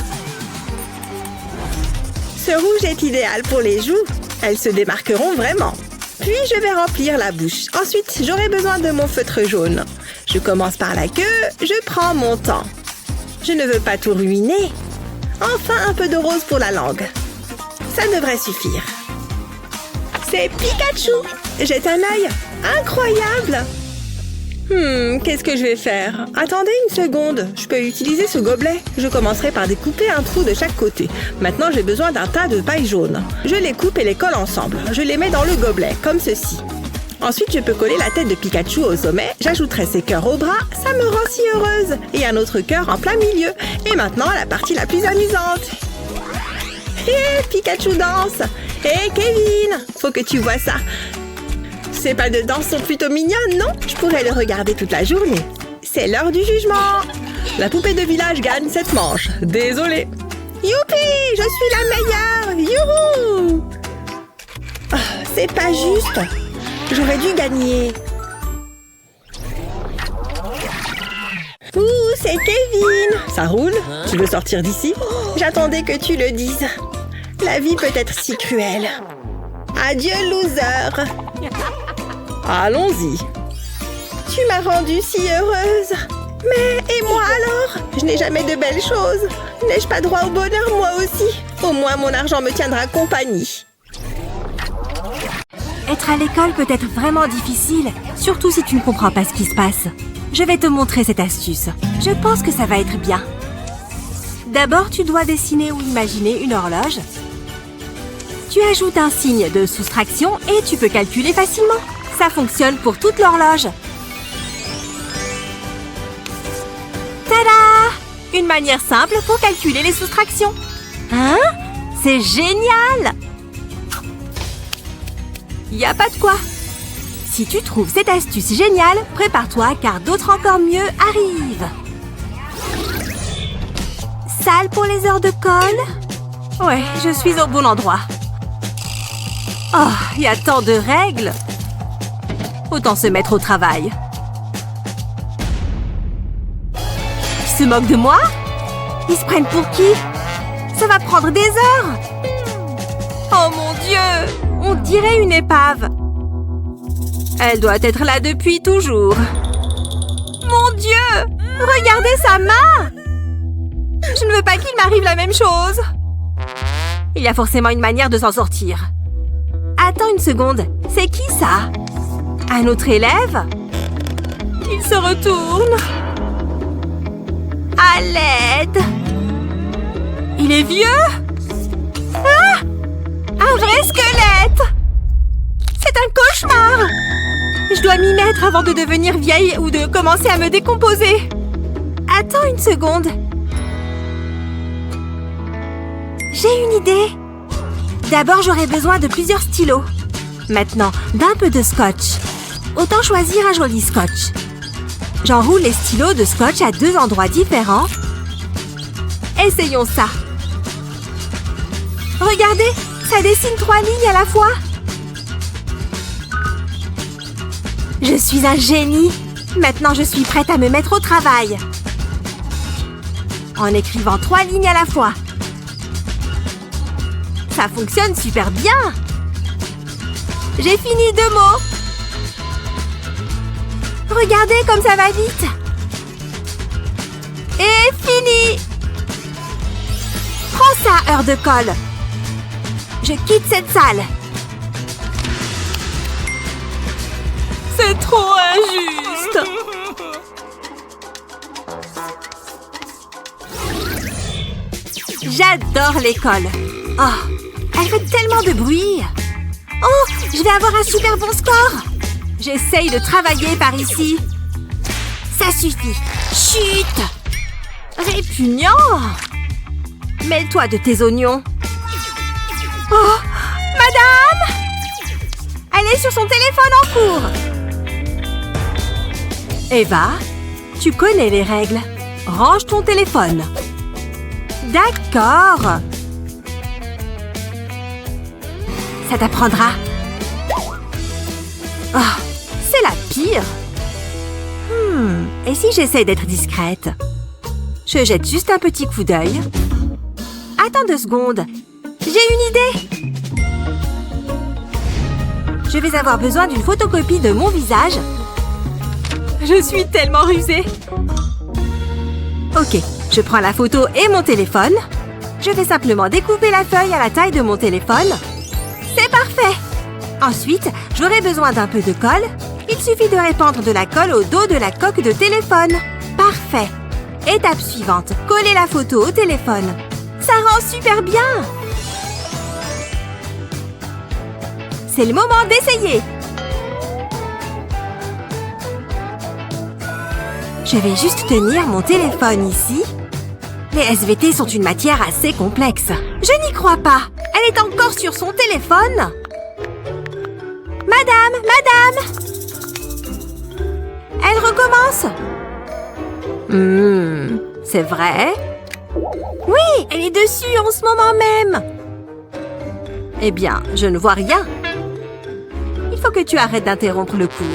Ce rouge est idéal pour les joues. Elles se démarqueront vraiment. Puis, je vais remplir la bouche. Ensuite, j'aurai besoin de mon feutre jaune. Je commence par la queue. Je prends mon temps. Je ne veux pas tout ruiner. Enfin, un peu de rose pour la langue. Ça devrait suffire. C'est Pikachu. Jette un œil. Incroyable. Qu'est-ce que je vais faire? Attendez une seconde. Je peux utiliser ce gobelet. Je commencerai par découper un trou de chaque côté. Maintenant, j'ai besoin d'un tas de paille jaune. Je les coupe et les colle ensemble. Je les mets dans le gobelet, comme ceci. Ensuite, je peux coller la tête de Pikachu au sommet. J'ajouterai ses cœurs au bras. Ça me rend si heureuse. Et un autre cœur en plein milieu. Et maintenant, la partie la plus amusante. Hé, Pikachu danse. Hé, Kevin, faut que tu vois ça. Ces pas de danse sont plutôt mignonnes, non? Je pourrais le regarder toute la journée. C'est l'heure du jugement. La poupée de village gagne cette manche. Désolée. Youpi, je suis la meilleure. Youhou! Oh, c'est pas juste. J'aurais dû gagner. Ouh, c'est Kevin. Ça roule? Tu veux sortir d'ici? J'attendais que tu le dises. La vie peut être si cruelle. Adieu, loser. Allons-y. Tu m'as rendue si heureuse. Mais, et moi alors? Je n'ai jamais de belles choses. N'ai-je pas droit au bonheur, moi aussi? Au moins, mon argent me tiendra compagnie. Être à l'école peut être vraiment difficile, surtout si tu ne comprends pas ce qui se passe. Je vais te montrer cette astuce. Je pense que ça va être bien. D'abord, tu dois dessiner ou imaginer une horloge. Tu ajoutes un signe de soustraction et tu peux calculer facilement. Ça fonctionne pour toute l'horloge. Tada! Une manière simple pour calculer les soustractions. Hein? C'est génial! Y a pas de quoi. Si tu trouves cette astuce géniale, prépare-toi car d'autres encore mieux arrivent. Salle pour les heures de colle? Ouais, je suis au bon endroit. Oh, il y a tant de règles. Autant se mettre au travail. Ils se moquent de moi? Ils se prennent pour qui? Ça va prendre des heures. Oh mon Dieu! On dirait une épave. Elle doit être là depuis toujours. Mon Dieu! Regardez sa main! Je ne veux pas qu'il m'arrive la même chose. Il y a forcément une manière de s'en sortir. Attends une seconde. C'est qui ça? Un autre élève? Il se retourne. À l'aide! Il est vieux? Ah! Un vrai squelette! C'est un cauchemar! Je dois m'y mettre avant de devenir vieille ou de commencer à me décomposer. Attends une seconde. J'ai une idée. D'abord, j'aurai besoin de plusieurs stylos. Maintenant, d'un peu de scotch. Autant choisir un joli scotch. J'enroule les stylos de scotch à 2 endroits différents. Essayons ça. Regardez, ça dessine 3 lignes à la fois. Je suis un génie. Maintenant, je suis prête à me mettre au travail. En écrivant 3 lignes à la fois. Ça fonctionne super bien. J'ai fini 2 mots. Regardez comme ça va vite. Et fini. Prends ça, heure de colle. Je quitte cette salle. C'est trop injuste. J'adore l'école. Oh, elle fait tellement de bruit. Oh, je vais avoir un super bon score. J'essaye de travailler par ici. Ça suffit. Chut. Répugnant. Mêle-toi de tes oignons. Oh, madame! Elle est sur son téléphone en cours. Eva, tu connais les règles. Range ton téléphone. D'accord. Ça t'apprendra. Oh, c'est la pire. Et si j'essaie d'être discrète? Je jette juste un petit coup d'œil. Attends 2 secondes. J'ai une idée. Je vais avoir besoin d'une photocopie de mon visage. Je suis tellement rusée. Ok, je prends la photo et mon téléphone. Je vais simplement découper la feuille à la taille de mon téléphone. C'est parfait. Ensuite, j'aurai besoin d'un peu de colle. Il suffit de répandre de la colle au dos de la coque de téléphone. Parfait. Étape suivante, coller la photo au téléphone. Ça rend super bien. C'est le moment d'essayer. Je vais juste tenir mon téléphone ici. Les SVT sont une matière assez complexe. Je n'y crois pas. Elle est encore sur son téléphone. Madame, madame! Elle recommence. C'est vrai? Oui, elle est dessus en ce moment même. Eh bien, je ne vois rien. Il faut que tu arrêtes d'interrompre le cours.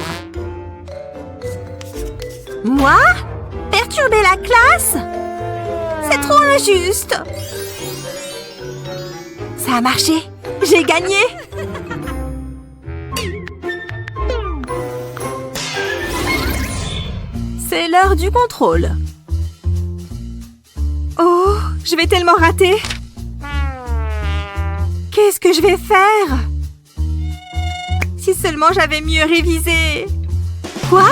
Moi? Perturber la classe? C'est trop injuste. Ça a marché. J'ai gagné. C'est l'heure du contrôle. Oh, je vais tellement rater. Qu'est-ce que je vais faire? Si seulement j'avais mieux révisé. Quoi?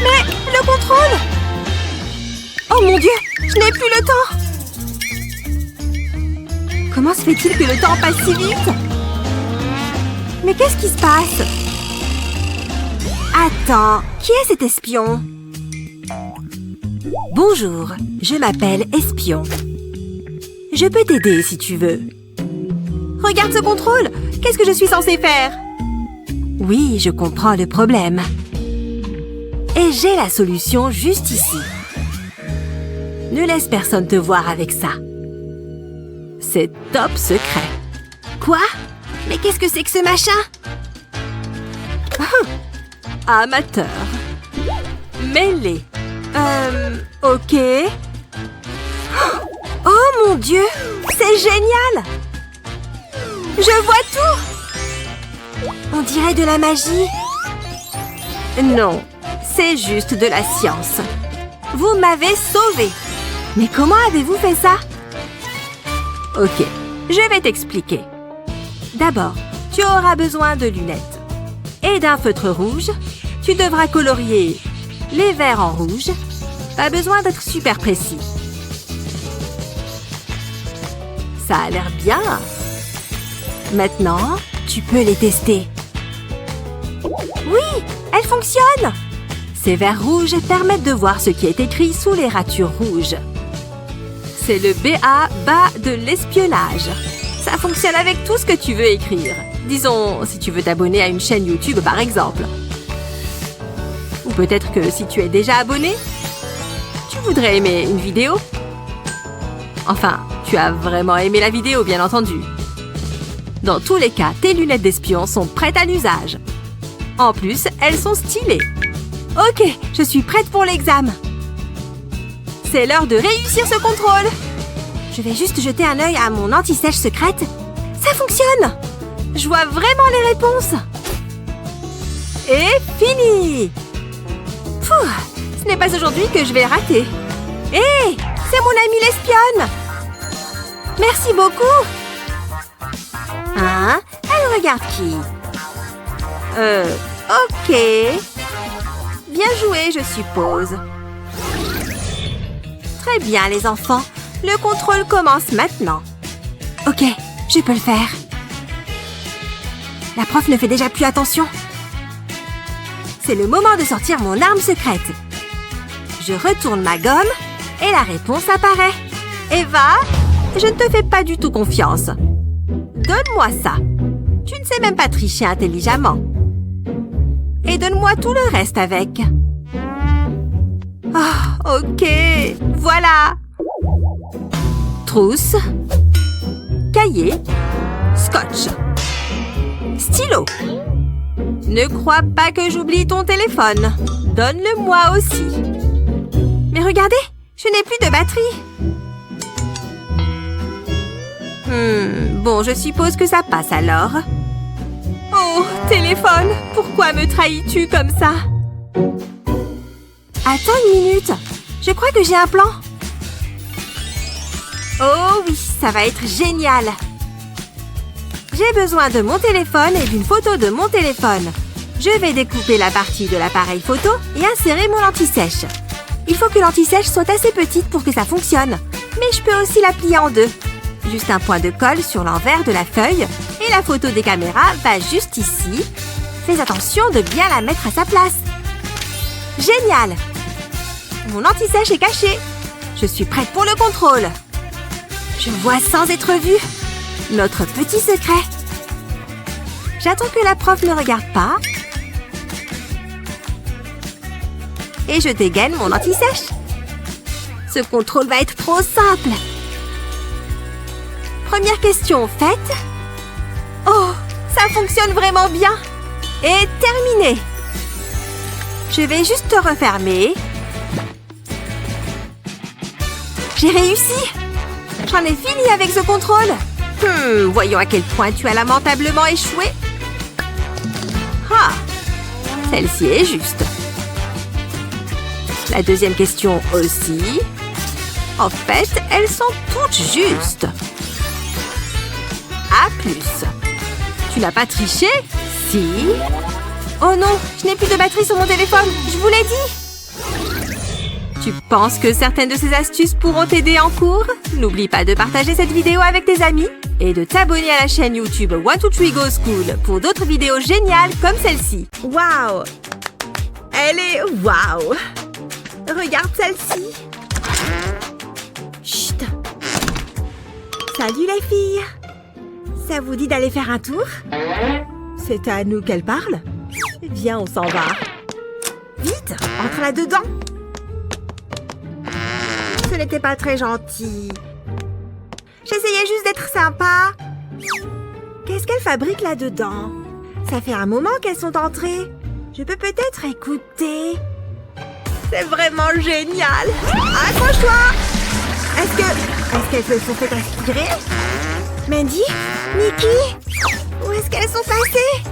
Mais le contrôle? Oh mon Dieu, je n'ai plus le temps. Comment se fait-il que le temps passe si vite? Mais qu'est-ce qui se passe? Attends, qui est cet espion? Bonjour, je m'appelle Espion. Je peux t'aider si tu veux. Regarde ce contrôle! Qu'est-ce que je suis censée faire? Oui, je comprends le problème. Et j'ai la solution juste ici. Ne laisse personne te voir avec ça. C'est top secret. Quoi? Mais qu'est-ce que c'est que ce machin? Amateur. Mêlé. Ok. Oh mon Dieu! C'est génial! Je vois tout! On dirait de la magie. Non, c'est juste de la science. Vous m'avez sauvée. Mais comment avez-vous fait ça? Ok, je vais t'expliquer. D'abord, tu auras besoin de lunettes. Et d'un feutre rouge. Tu devras colorier les verres en rouge. Pas besoin d'être super précis. Ça a l'air bien. Maintenant, tu peux les tester. Oui, elles fonctionnent. Ces verres rouges permettent de voir ce qui est écrit sous les ratures rouges. C'est le BA de l'espionnage. Ça fonctionne avec tout ce que tu veux écrire. Disons, si tu veux t'abonner à une chaîne YouTube, par exemple. Ou peut-être que si tu es déjà abonné, tu voudrais aimer une vidéo. Enfin, tu as vraiment aimé la vidéo, bien entendu. Dans tous les cas, tes lunettes d'espion sont prêtes à l'usage. En plus, elles sont stylées. Ok, je suis prête pour l'examen. C'est l'heure de réussir ce contrôle. Je vais juste jeter un œil à mon anti-sèche secrète. Ça fonctionne! Je vois vraiment les réponses. Et fini! Pouh, ce n'est pas aujourd'hui que je vais rater. Hé, c'est mon amie l'espionne. Merci beaucoup. Hein? Elle regarde qui? Ok. Bien joué, je suppose. Très bien, les enfants. Le contrôle commence maintenant. Ok, je peux le faire. La prof ne fait déjà plus attention. C'est le moment de sortir mon arme secrète. Je retourne ma gomme et la réponse apparaît. Eva, je ne te fais pas du tout confiance. Donne-moi ça. Tu ne sais même pas tricher intelligemment. Et donne-moi tout le reste avec. Oh, ok. Voilà. Trousse. Cahier. Scotch. Stylo. Ne crois pas que j'oublie ton téléphone. Donne-le-moi aussi. Mais regardez, je n'ai plus de batterie. Bon, je suppose que ça passe alors. Oh, téléphone, pourquoi me trahis-tu comme ça? Attends une minute, je crois que j'ai un plan. Oh oui, ça va être génial. J'ai besoin de mon téléphone et d'une photo de mon téléphone. Je vais découper la partie de l'appareil photo et insérer mon anti-sèche. Il faut que l'anti-sèche soit assez petite pour que ça fonctionne. Mais je peux aussi la plier en deux. Juste un point de colle sur l'envers de la feuille et la photo des caméras va juste ici. Fais attention de bien la mettre à sa place. Génial! Mon anti-sèche est caché. Je suis prête pour le contrôle. Je vois sans être vue. Notre petit secret. J'attends que la prof ne regarde pas. Et je dégaine mon anti-sèche. Ce contrôle va être trop simple. Première question faite. Oh, ça fonctionne vraiment bien. Et terminé. Je vais juste te refermer. J'ai réussi. J'en ai fini avec ce contrôle. Voyons à quel point tu as lamentablement échoué. Ah, celle-ci est juste. La deuxième question aussi. En fait, elles sont toutes justes. A+. Tu n'as pas triché? Si. Oh non, je n'ai plus de batterie sur mon téléphone. Je vous l'ai dit. Tu penses que certaines de ces astuces pourront t'aider en cours? N'oublie pas de partager cette vidéo avec tes amis et de t'abonner à la chaîne YouTube 123 Go School pour d'autres vidéos géniales comme celle-ci. Waouh! Elle est waouh! Regarde celle-ci. Chut! Salut les filles! Ça vous dit d'aller faire un tour? C'est à nous qu'elle parle? Viens, on s'en va. Vite, entre là-dedans. Ce n'était pas très gentil. J'essayais juste d'être sympa. Qu'est-ce qu'elle fabrique là-dedans? Ça fait un moment qu'elles sont entrées. Je peux peut-être écouter. C'est vraiment génial. Accroche-toi. Est-ce qu'elles se sont fait inspirer? Mandy? Nikki? Où est-ce qu'elles sont passées?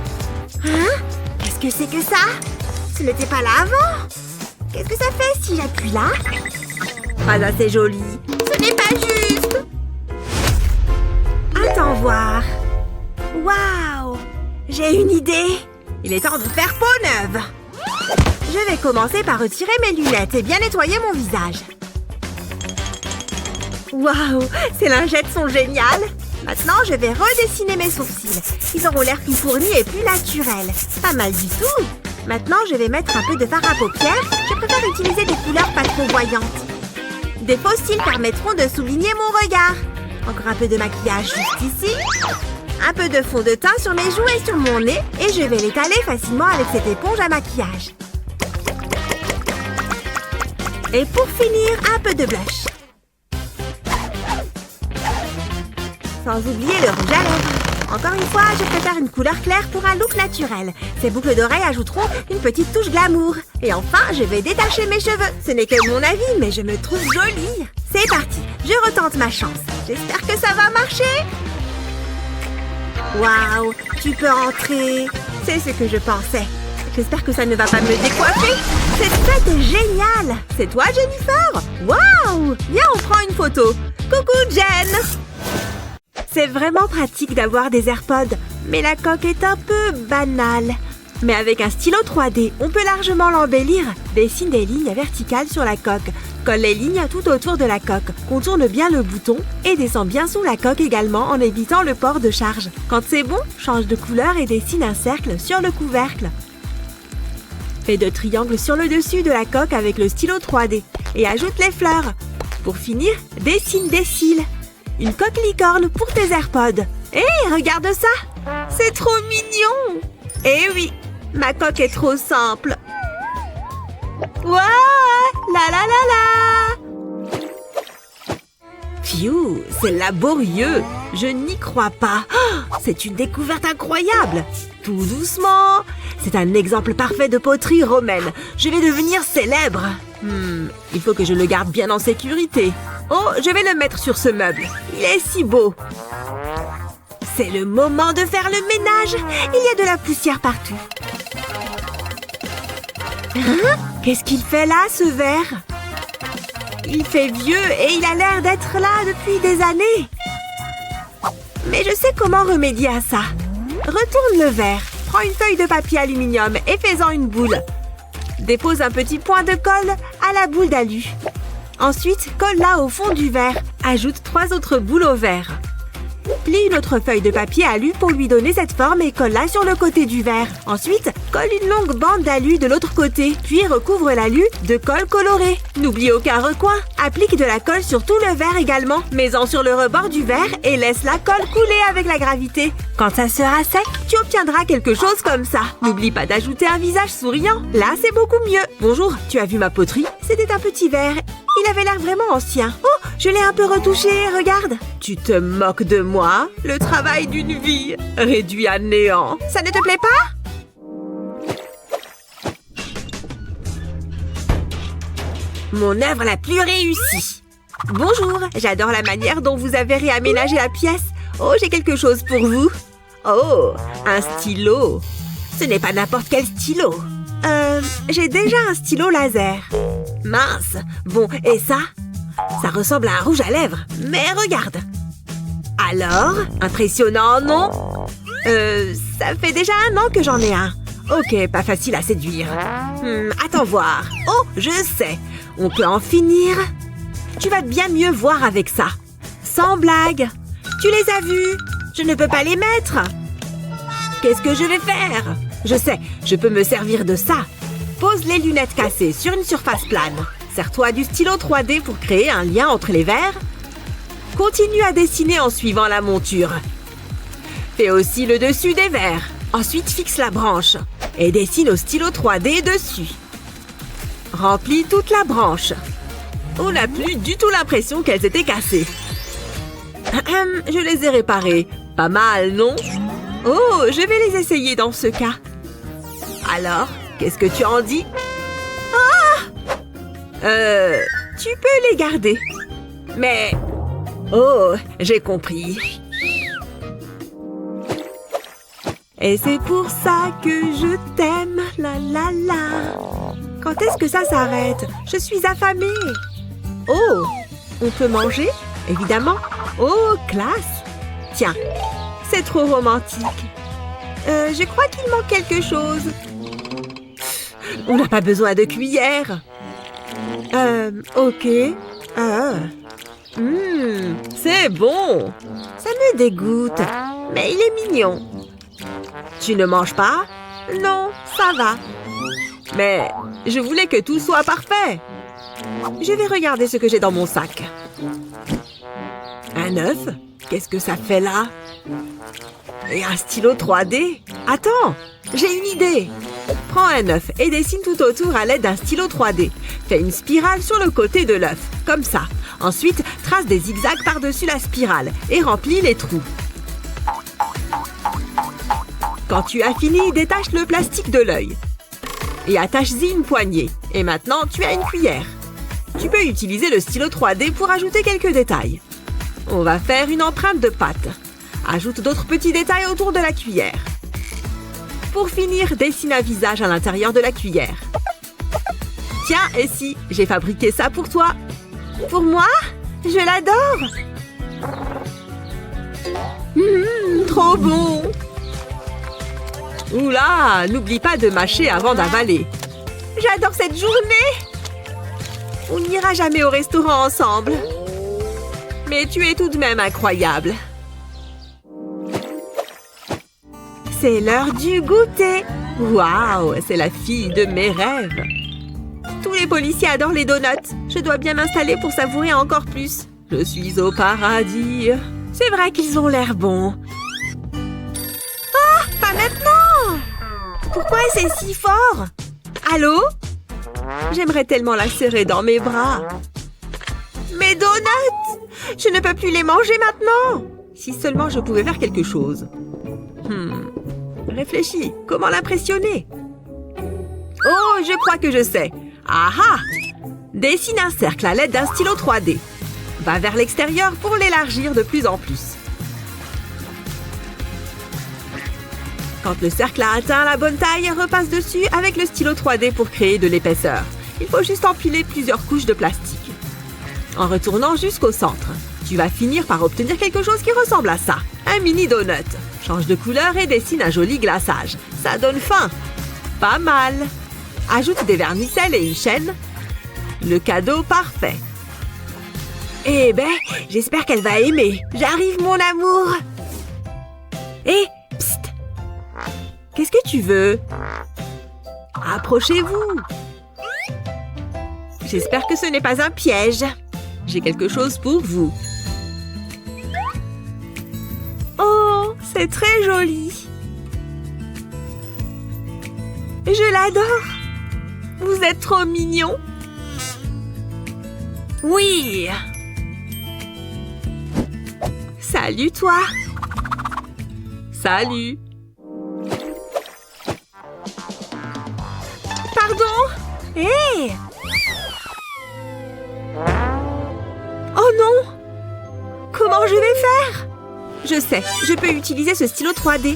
Hein? Qu'est-ce que c'est que ça? Ce n'était pas là avant. Qu'est-ce que ça fait si j'appuie là? Pas assez joli. Ce n'est pas juste. Attends voir. Waouh! J'ai une idée. Il est temps de faire peau neuve. Je vais commencer par retirer mes lunettes et bien nettoyer mon visage. Waouh! Ces lingettes sont géniales. Maintenant, je vais redessiner mes sourcils. Ils auront l'air plus fournis et plus naturels. Pas mal du tout. Maintenant, je vais mettre un peu de fard à paupières. Je préfère utiliser des couleurs pas trop voyantes. Des faux cils permettront de souligner mon regard. Encore un peu de maquillage juste ici. Un peu de fond de teint sur mes joues et sur mon nez. Et je vais l'étaler facilement avec cette éponge à maquillage. Et pour finir, un peu de blush. Sans oublier le rouge à lèvres. Encore une fois, je préfère une couleur claire pour un look naturel. Ces boucles d'oreilles ajouteront une petite touche glamour. Et enfin, je vais détacher mes cheveux. Ce n'est que mon avis, mais je me trouve jolie. C'est parti, je retente ma chance. J'espère que ça va marcher. Waouh, tu peux entrer. C'est ce que je pensais. J'espère que ça ne va pas me décoiffer. Cette fête est géniale. C'est toi, Jennifer? Waouh! Viens, on prend une photo. Coucou, Jen! C'est vraiment pratique d'avoir des AirPods, mais la coque est un peu banale. Mais avec un stylo 3D, on peut largement l'embellir. Dessine des lignes verticales sur la coque. Colle les lignes tout autour de la coque. Contourne bien le bouton et descend bien sous la coque également en évitant le port de charge. Quand c'est bon, change de couleur et dessine un cercle sur le couvercle. Fais de triangles sur le dessus de la coque avec le stylo 3D et ajoute les fleurs. Pour finir, dessine des cils. Une coque licorne pour tes AirPods. Hé, regarde ça! C'est trop mignon! Eh oui, ma coque est trop simple. Ouah! La la la la! Pfiou, c'est laborieux. Je n'y crois pas. Oh, c'est une découverte incroyable. Tout doucement. C'est un exemple parfait de poterie romaine. Je vais devenir célèbre. Il faut que je le garde bien en sécurité. Oh, je vais le mettre sur ce meuble. Il est si beau. C'est le moment de faire le ménage. Il y a de la poussière partout. Hein? Qu'est-ce qu'il fait là, ce verre? Il fait vieux et il a l'air d'être là depuis des années. Mais je sais comment remédier à ça. Retourne le verre. Prends une feuille de papier aluminium et fais-en une boule. Dépose un petit point de colle à la boule d'alu. Ensuite, colle-la au fond du verre. Ajoute 3 autres boules au verre. Plie une autre feuille de papier alu pour lui donner cette forme et colle-la sur le côté du verre. Ensuite, colle une longue bande d'alu de l'autre côté, puis recouvre l'alu de colle colorée. N'oublie aucun recoin. Applique de la colle sur tout le verre également. Mets-en sur le rebord du verre et laisse la colle couler avec la gravité. Quand ça sera sec, tu obtiendras quelque chose comme ça. N'oublie pas d'ajouter un visage souriant. Là, c'est beaucoup mieux. Bonjour, tu as vu ma poterie? C'était un petit verre. Il avait l'air vraiment ancien. Oh, je l'ai un peu retouché, regarde. Tu te moques de moi? Le travail d'une vie, réduit à néant. Ça ne te plaît pas? Mon œuvre la plus réussie. Bonjour, j'adore la manière dont vous avez réaménagé la pièce. Oh, j'ai quelque chose pour vous. Oh, un stylo. Ce n'est pas n'importe quel stylo. J'ai déjà un stylo laser. Mince. Bon, et ça? Ça ressemble à un rouge à lèvres. Mais regarde. Alors? Impressionnant, non? Ça fait déjà 1 an que j'en ai un. Ok, pas facile à séduire. Attends voir. Oh, je sais. On peut en finir. Tu vas bien mieux voir avec ça. Sans blague. Tu les as vus? Je ne peux pas les mettre. Qu'est-ce que je vais faire? Je sais, je peux me servir de ça. Pose les lunettes cassées sur une surface plane. Sers-toi du stylo 3D pour créer un lien entre les verres. Continue à dessiner en suivant la monture. Fais aussi le dessus des verres. Ensuite, fixe la branche et dessine au stylo 3D dessus. Remplis toute la branche. On n'a plus du tout l'impression qu'elles étaient cassées. Je les ai réparées. Pas mal, non? Oh, je vais les essayer dans ce cas. Alors, qu'est-ce que tu en dis? Tu peux les garder. Mais... Oh, j'ai compris. Et c'est pour ça que je t'aime, la la la. Quand est-ce que ça s'arrête? Je suis affamée. Oh, on peut manger? Évidemment. Oh, classe. Tiens, c'est trop romantique. Je crois qu'il manque quelque chose. On n'a pas besoin de cuillère. Ok. C'est bon. Ça me dégoûte. Mais il est mignon. Tu ne manges pas? Non, ça va. Mais je voulais que tout soit parfait. Je vais regarder ce que j'ai dans mon sac. Un œuf? Qu'est-ce que ça fait là? Et un stylo 3D? Attends, j'ai une idée. Prends un œuf et dessine tout autour à l'aide d'un stylo 3D. Fais une spirale sur le côté de l'œuf, comme ça. Ensuite, trace des zigzags par-dessus la spirale et remplis les trous. Quand tu as fini, détache le plastique de l'œil. Et attache-y une poignée. Et maintenant, tu as une cuillère. Tu peux utiliser le stylo 3D pour ajouter quelques détails. On va faire une empreinte de pâte. Ajoute d'autres petits détails autour de la cuillère. Pour finir, dessine un visage à l'intérieur de la cuillère. Tiens, Essie, j'ai fabriqué ça pour toi. Pour moi? Je l'adore! Trop bon! Oula, n'oublie pas de mâcher avant d'avaler. J'adore cette journée! On n'ira jamais au restaurant ensemble. Mais tu es tout de même incroyable. C'est l'heure du goûter! Waouh, c'est la fille de mes rêves. Tous les policiers adorent les donuts. Je dois bien m'installer pour savourer encore plus. Je suis au paradis. C'est vrai qu'ils ont l'air bons. Ah, pas maintenant! Pourquoi c'est si fort? Allô? J'aimerais tellement la serrer dans mes bras. Mes donuts! Je ne peux plus les manger maintenant! Si seulement je pouvais faire quelque chose. Réfléchis, comment l'impressionner? Oh, je crois que je sais. Ah ah! Dessine un cercle à l'aide d'un stylo 3D. Va vers l'extérieur pour l'élargir de plus en plus. Quand le cercle a atteint la bonne taille, repasse dessus avec le stylo 3D pour créer de l'épaisseur. Il faut juste empiler plusieurs couches de plastique. En retournant jusqu'au centre, tu vas finir par obtenir quelque chose qui ressemble à ça. Un mini donut. Change de couleur et dessine un joli glaçage. Ça donne faim. Pas mal. Ajoute des vermicelles et une chaîne. Le cadeau parfait. Eh ben, j'espère qu'elle va aimer. J'arrive, mon amour. Hé, psst. Qu'est-ce que tu veux? Approchez-vous. J'espère que ce n'est pas un piège. J'ai quelque chose pour vous. Oh, c'est très joli. Je l'adore. Vous êtes trop mignon. Oui. Salut, toi. Salut. Pardon? Hé! Oh non! Comment je vais faire? Je sais, je peux utiliser ce stylo 3D.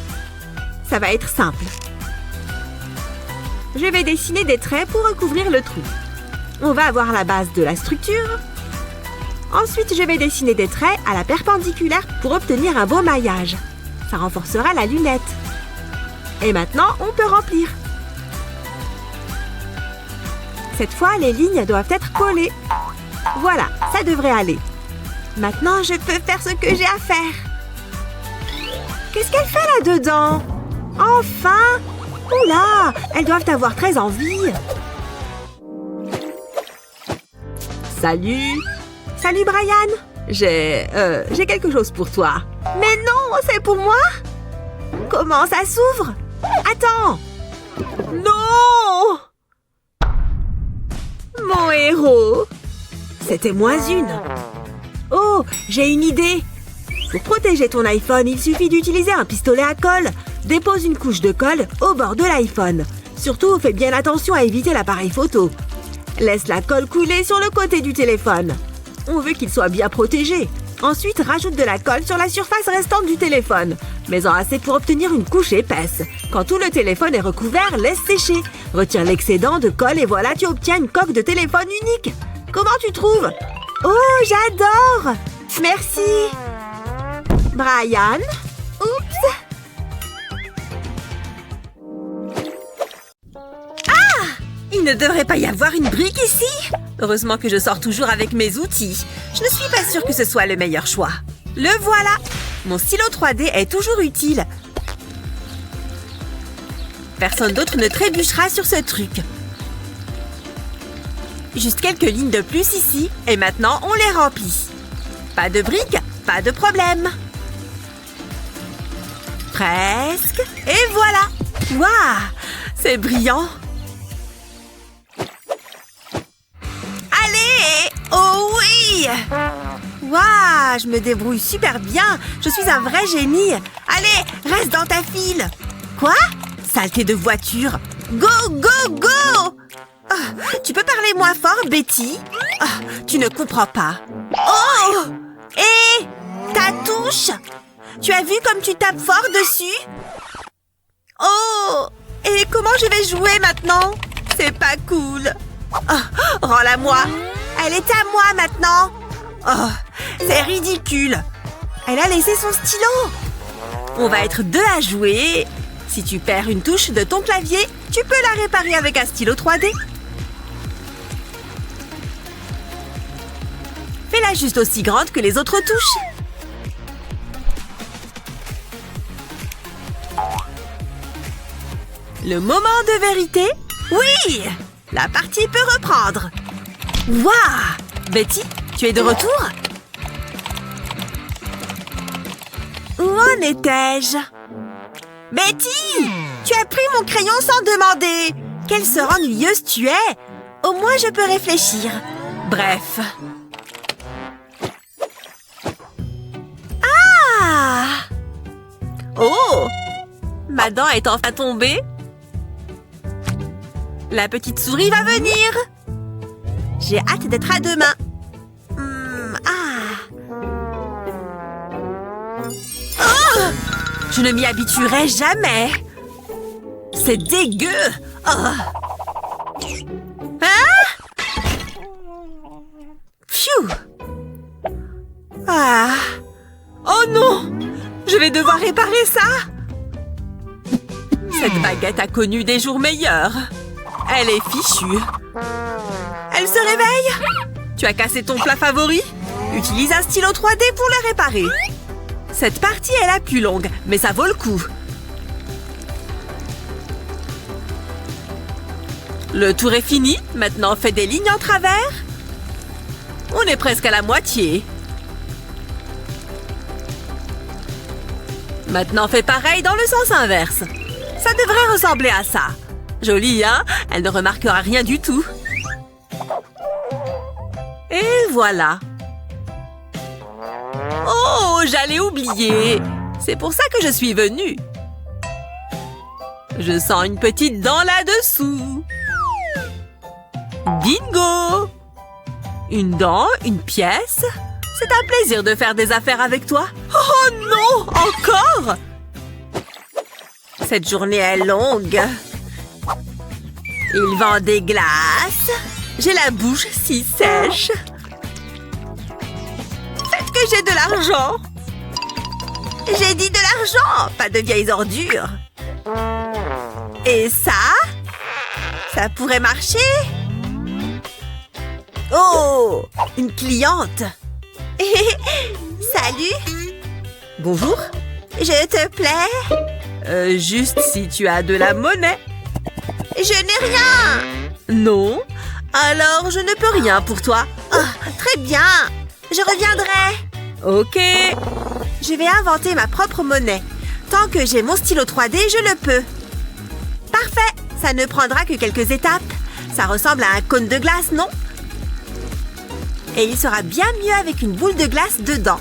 Ça va être simple. Je vais dessiner des traits pour recouvrir le trou. On va avoir la base de la structure. Ensuite, je vais dessiner des traits à la perpendiculaire pour obtenir un beau maillage. Ça renforcera la lunette. Et maintenant, on peut remplir. Cette fois, les lignes doivent être collées. Voilà, ça devrait aller. Maintenant, je peux faire ce que j'ai à faire. Qu'est-ce qu'elle fait là-dedans? Enfin! Oula! Elles doivent avoir très envie. Salut. Salut, Brian. J'ai quelque chose pour toi. Mais non, c'est pour moi? Comment ça s'ouvre? Attends! Non! Mon héros! C'était moins une. Oh, j'ai une idée. Pour protéger ton iPhone, il suffit d'utiliser un pistolet à colle. Dépose une couche de colle au bord de l'iPhone. Surtout, fais bien attention à éviter l'appareil photo. Laisse la colle couler sur le côté du téléphone. On veut qu'il soit bien protégé. Ensuite, rajoute de la colle sur la surface restante du téléphone. Mets-en assez pour obtenir une couche épaisse. Quand tout le téléphone est recouvert, laisse sécher. Retire l'excédent de colle et voilà, tu obtiens une coque de téléphone unique. Comment tu trouves? Oh, j'adore! Merci! Brian? Oups! Ah! Il ne devrait pas y avoir une brique ici? Heureusement que je sors toujours avec mes outils. Je ne suis pas sûre que ce soit le meilleur choix. Le voilà! Mon stylo 3D est toujours utile. Personne d'autre ne trébuchera sur ce truc. Juste quelques lignes de plus ici, et maintenant on les remplit. Pas de briques, pas de problème. Presque, et voilà. Waouh, c'est brillant. Allez, oh oui. Waouh, je me débrouille super bien. Je suis un vrai génie. Allez, reste dans ta file. Quoi? Saleté de voiture. Go, go, go! Oh, tu peux parler moins fort, Betty? Oh, tu ne comprends pas. Oh! Hé! Ta touche! Tu as vu comme tu tapes fort dessus? Oh! Et comment je vais jouer maintenant? C'est pas cool. Oh, rends-la-moi. Elle est à moi maintenant. Oh, c'est ridicule. Elle a laissé son stylo. On va être deux à jouer. Si tu perds une touche de ton clavier, tu peux la réparer avec un stylo 3D. Fais-la juste aussi grande que les autres touches. Le moment de vérité? Oui! La partie peut reprendre. Waouh! Betty, tu es de retour? Où en étais-je? Betty! Tu as pris mon crayon sans demander. Quelle sœur ennuyeuse tu es! Au moins, je peux réfléchir. Bref. Ah! Oh! Ma dent est enfin tombée. La petite souris va venir. J'ai hâte d'être à demain. Oh! Je ne m'y habituerai jamais. C'est dégueu. Oh. Hein? Pfiou. Ah. Oh non! Je vais devoir réparer ça. Cette baguette a connu des jours meilleurs. Elle est fichue. Elle se réveille. Tu as cassé ton plat favori? Utilise un stylo 3D pour le réparer. Cette partie est la plus longue, mais ça vaut le coup. Le tour est fini. Maintenant, fais des lignes en travers. On est presque à la moitié. Maintenant, fais pareil dans le sens inverse. Ça devrait ressembler à ça. Joli, hein? Elle ne remarquera rien du tout. Et voilà. Oh, j'allais oublier. C'est pour ça que je suis venue. Je sens une petite dent là-dessous. Bingo! Une dent, une pièce. C'est un plaisir de faire des affaires avec toi. Oh non! Encore? Cette journée est longue. Il vend des glaces. J'ai la bouche si sèche. Faites que j'ai de l'argent. J'ai dit de l'argent, pas de vieilles ordures. Et ça? Ça pourrait marcher? Oh! Une cliente. Salut. Bonjour. Je te plais? Juste si tu as de la monnaie. Je n'ai rien. Non? Alors, je ne peux rien pour toi. Oh, très bien. Je reviendrai. Ok. Je vais inventer ma propre monnaie. Tant que j'ai mon stylo 3D, je le peux. Parfait. Ça ne prendra que quelques étapes. Ça ressemble à un cône de glace, non? Et il sera bien mieux avec une boule de glace dedans.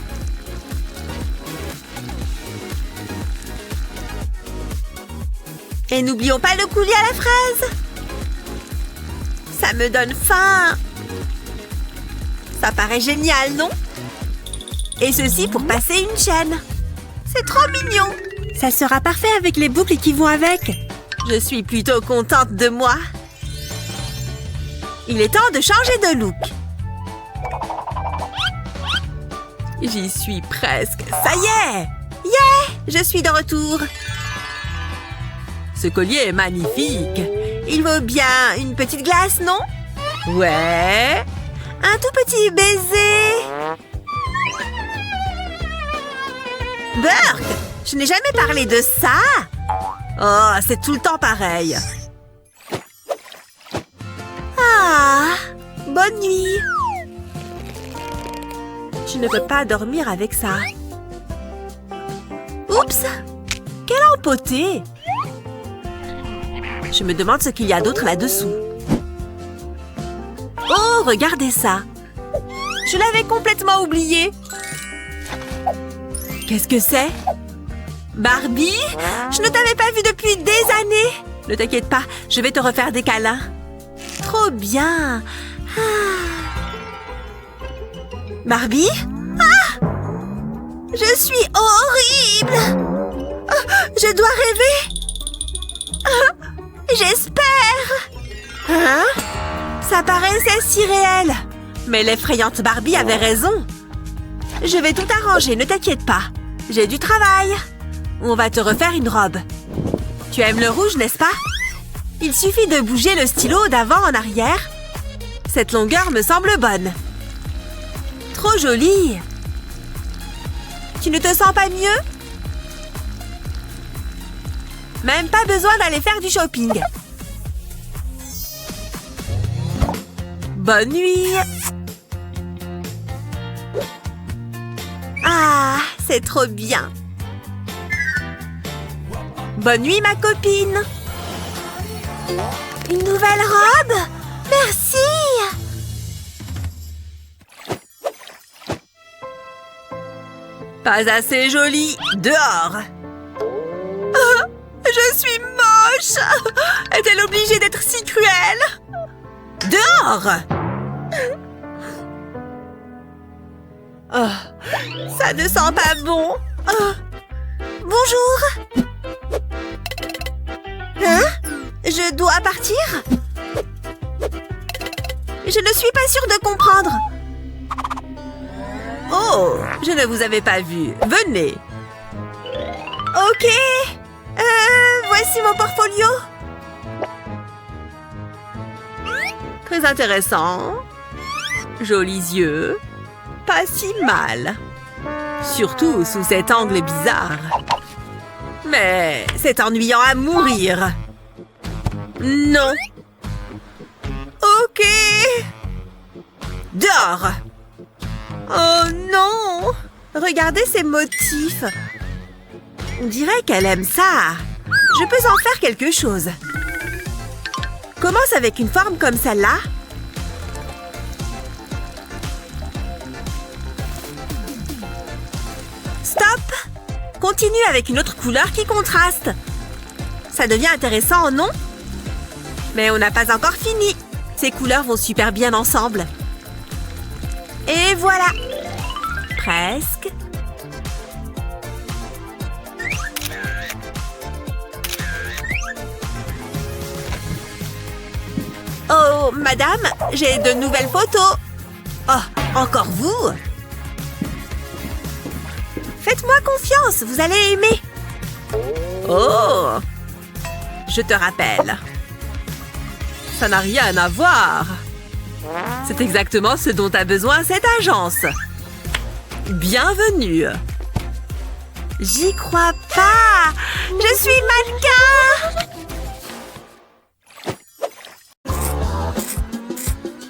Et n'oublions pas le coulis à la fraise. Ça me donne faim. Ça paraît génial, non? Et ceci pour passer une chaîne. C'est trop mignon. Ça sera parfait avec les boucles qui vont avec. Je suis plutôt contente de moi. Il est temps de changer de look. J'y suis presque. Ça y est! Yeah! Je suis de retour. Ce collier est magnifique. Il vaut bien une petite glace, non? Ouais. Un tout petit baiser. Burke, je n'ai jamais parlé de ça. Oh, c'est tout le temps pareil. Ah, bonne nuit. Je ne peux pas dormir avec ça. Oups! Quelle empotée! Je me demande ce qu'il y a d'autre là-dessous. Oh, regardez ça! Je l'avais complètement oublié. Qu'est-ce que c'est? Barbie? Je ne t'avais pas vue depuis des années. Ne t'inquiète pas, je vais te refaire des câlins. Trop bien! Barbie? Ah! Je suis horrible! Oh, je dois rêver! J'espère. Hein? Ça paraissait si réel. Mais l'effrayante Barbie avait raison. Je vais tout arranger, ne t'inquiète pas. J'ai du travail. On va te refaire une robe. Tu aimes le rouge, n'est-ce pas? Il suffit de bouger le stylo d'avant en arrière. Cette longueur me semble bonne. Trop jolie. Tu ne te sens pas mieux? Même pas besoin d'aller faire du shopping. Bonne nuit. Ah, c'est trop bien. Bonne nuit, ma copine. Une nouvelle robe? Merci. Pas assez jolie. Dehors. Ah, je suis moche. Est-elle obligée d'être si cruelle? Dehors. Oh, ça ne sent pas bon. Oh. Bonjour. Hein? Je dois partir? Je ne suis pas sûre de comprendre. Oh, je ne vous avais pas vu. Venez. Ok. Voici mon portfolio. Très intéressant. Jolis yeux. Pas si mal. Surtout sous cet angle bizarre. Mais c'est ennuyant à mourir. Non. Ok. Dehors. Oh non. Regardez ces motifs. On dirait qu'elle aime ça. Je peux en faire quelque chose. Commence avec une forme comme celle-là. Stop! Continue avec une autre couleur qui contraste. Ça devient intéressant, non? Mais on n'a pas encore fini. Ces couleurs vont super bien ensemble. Et voilà. Presque. Oh, madame, j'ai de nouvelles photos. Oh, encore vous? Faites-moi confiance, vous allez aimer. Oh! Je te rappelle. Ça n'a rien à voir. C'est exactement ce dont a besoin cette agence. Bienvenue. J'y crois pas. Je suis mannequin.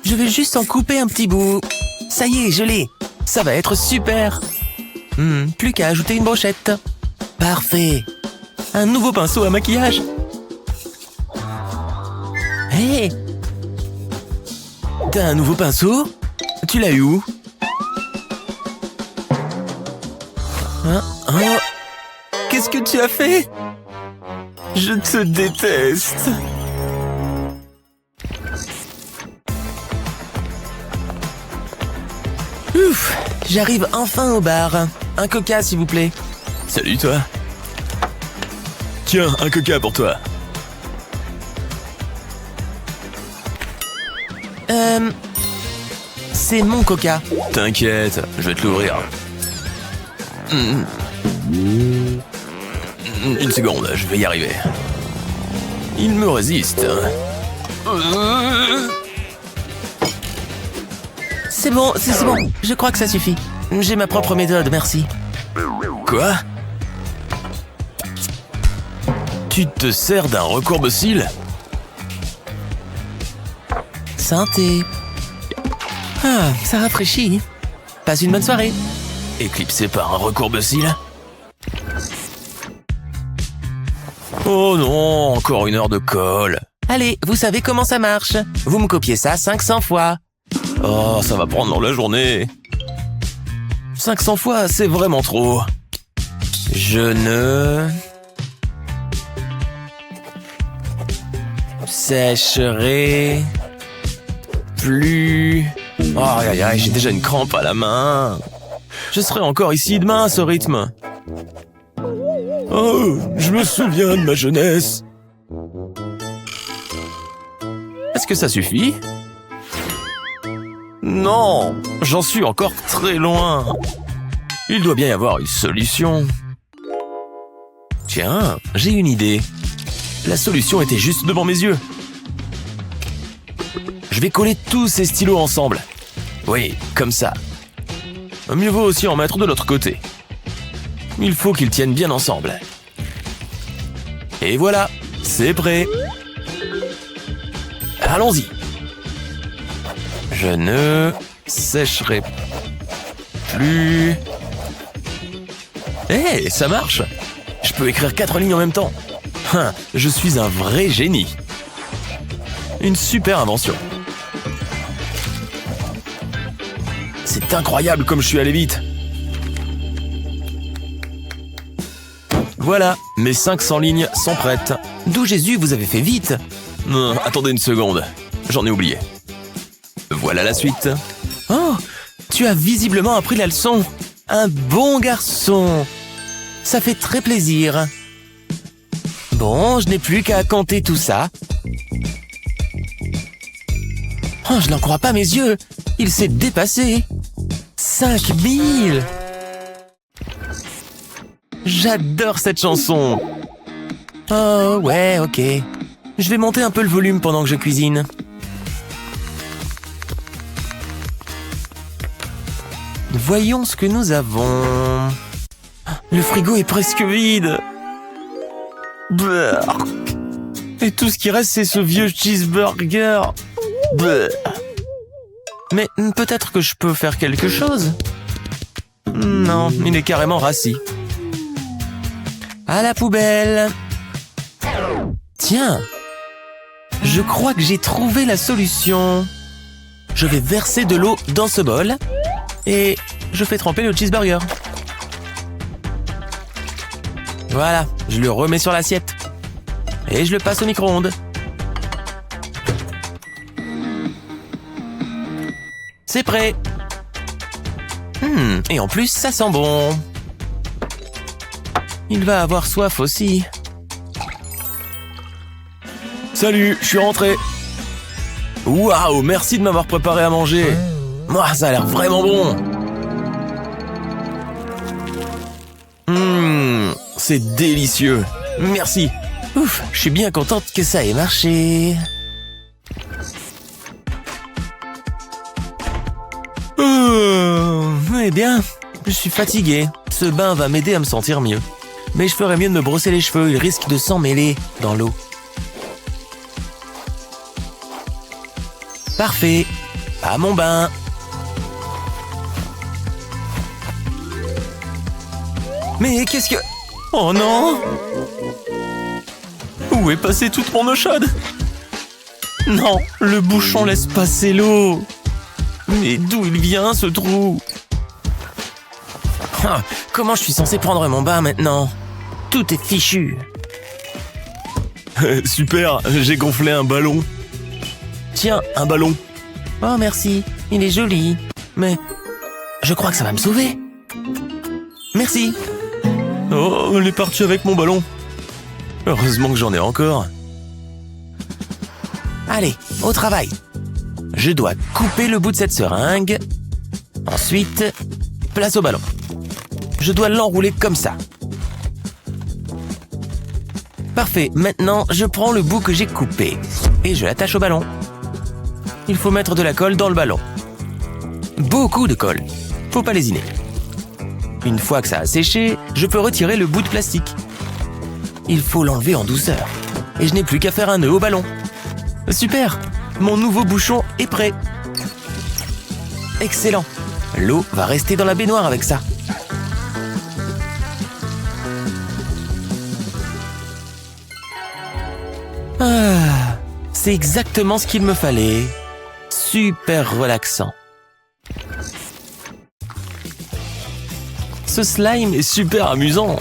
Je vais juste en couper un petit bout. Ça y est, je l'ai. Ça va être super. Plus qu'à ajouter une brochette. Parfait. Un nouveau pinceau à maquillage. Hé! T'as un nouveau pinceau? Tu l'as eu où? Hein? Oh. Qu'est-ce que tu as fait? Je te déteste. Ouf, j'arrive enfin au bar. Un coca, s'il vous plaît. Salut, toi. Tiens, un coca pour toi. C'est mon coca. T'inquiète, je vais te l'ouvrir. Une seconde, je vais y arriver. Il me résiste. C'est bon, c'est bon. Je crois que ça suffit. J'ai ma propre méthode, merci. Quoi? Tu te sers d'un recourbe-cils? Santé. Ah, ça rafraîchit. Passe une bonne soirée. Éclipsé par un recourbe-cils? Oh non, encore une heure de colle. Allez, vous savez comment ça marche. Vous me copiez ça 500 fois. Oh, ça va prendre dans la journée. 500 fois, c'est vraiment trop. Je ne... sécherai... plus... Oh, aïe, aïe, j'ai déjà une crampe à la main. Je serai encore ici demain à ce rythme. Oh, je me souviens de ma jeunesse. Est-ce que ça suffit? Non, j'en suis encore très loin. Il doit bien y avoir une solution. Tiens, j'ai une idée. La solution était juste devant mes yeux. Je vais coller tous ces stylos ensemble. Oui, comme ça. Mieux vaut aussi en mettre de l'autre côté. Il faut qu'ils tiennent bien ensemble. Et voilà, c'est prêt. Allons-y. Je ne sécherai plus. Hé, ça marche. Je peux écrire 4 lignes en même temps. Je suis un vrai génie. Une super invention. C'est incroyable comme je suis allé vite. Voilà, mes 500 lignes sont prêtes. D'où Jésus, vous avez fait vite. Attendez une seconde, j'en ai oublié. Voilà la suite. Oh, tu as visiblement appris la leçon. Un bon garçon. Ça fait très plaisir. Bon, je n'ai plus qu'à compter tout ça. Oh, je n'en crois pas mes yeux. Il s'est dépassé. 5000. J'adore cette chanson. Oh, ouais, ok. Je vais monter un peu le volume pendant que je cuisine. Voyons ce que nous avons. Le frigo est presque vide. Bleh. Et tout ce qui reste, c'est ce vieux cheeseburger. Bleh. Mais peut-être que je peux faire quelque chose. Non, il est carrément rassis. À la poubelle. Tiens, je crois que j'ai trouvé la solution. Je vais verser de l'eau dans ce bol et je fais tremper le cheeseburger. Voilà, je le remets sur l'assiette et je le passe au micro-ondes. C'est prêt. Et en plus, ça sent bon. Il va avoir soif aussi. Salut, je suis rentré. Waouh, merci de m'avoir préparé à manger. Moi, ça a l'air vraiment bon. C'est délicieux. Merci. Ouf, je suis bien contente que ça ait marché. Eh bien, je suis fatigué. Ce bain va m'aider à me sentir mieux. Mais je ferais mieux de me brosser les cheveux, ils risquent de s'en mêler dans l'eau. Parfait. À mon bain. Mais qu'est-ce que... Oh non! Où est passée toute mon eau chaude? Non, le bouchon laisse passer l'eau. Mais d'où il vient ce trou? Ah, comment je suis censé prendre mon bain maintenant? Tout est fichu. Super, j'ai gonflé un ballon. Tiens, un ballon. Oh merci, il est joli. Mais je crois que ça va me sauver. Merci. Oh, elle est partie avec mon ballon. Heureusement que j'en ai encore. Allez, au travail. Je dois couper le bout de cette seringue. Ensuite, place au ballon. Je dois l'enrouler comme ça. Parfait, maintenant je prends le bout que j'ai coupé et je l'attache au ballon. Il faut mettre de la colle dans le ballon. Beaucoup de colle, faut pas lésiner. Une fois que ça a séché, je peux retirer le bout de plastique. Il faut l'enlever en douceur. Et je n'ai plus qu'à faire un nœud au ballon. Super, mon nouveau bouchon est prêt. Excellent, l'eau va rester dans la baignoire avec ça. Ah, c'est exactement ce qu'il me fallait. Super relaxant. Ce slime est super amusant.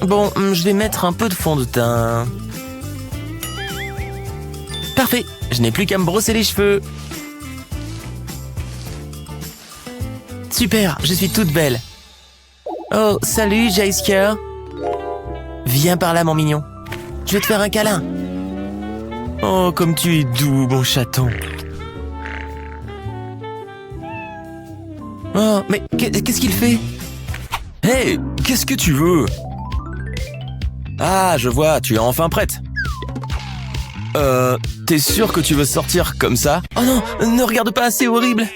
Bon, je vais mettre un peu de fond de teint. Parfait, je n'ai plus qu'à me brosser les cheveux. Super, je suis toute belle. Oh, salut, Jaisker. Viens par là, mon mignon. Je vais te faire un câlin. Oh, comme tu es doux, mon chaton. Oh, mais qu'est-ce qu'il fait? Hey, qu'est-ce que tu veux? Ah, je vois, tu es enfin prête. T'es sûr que tu veux sortir comme ça? Oh non, ne regarde pas, c'est horrible.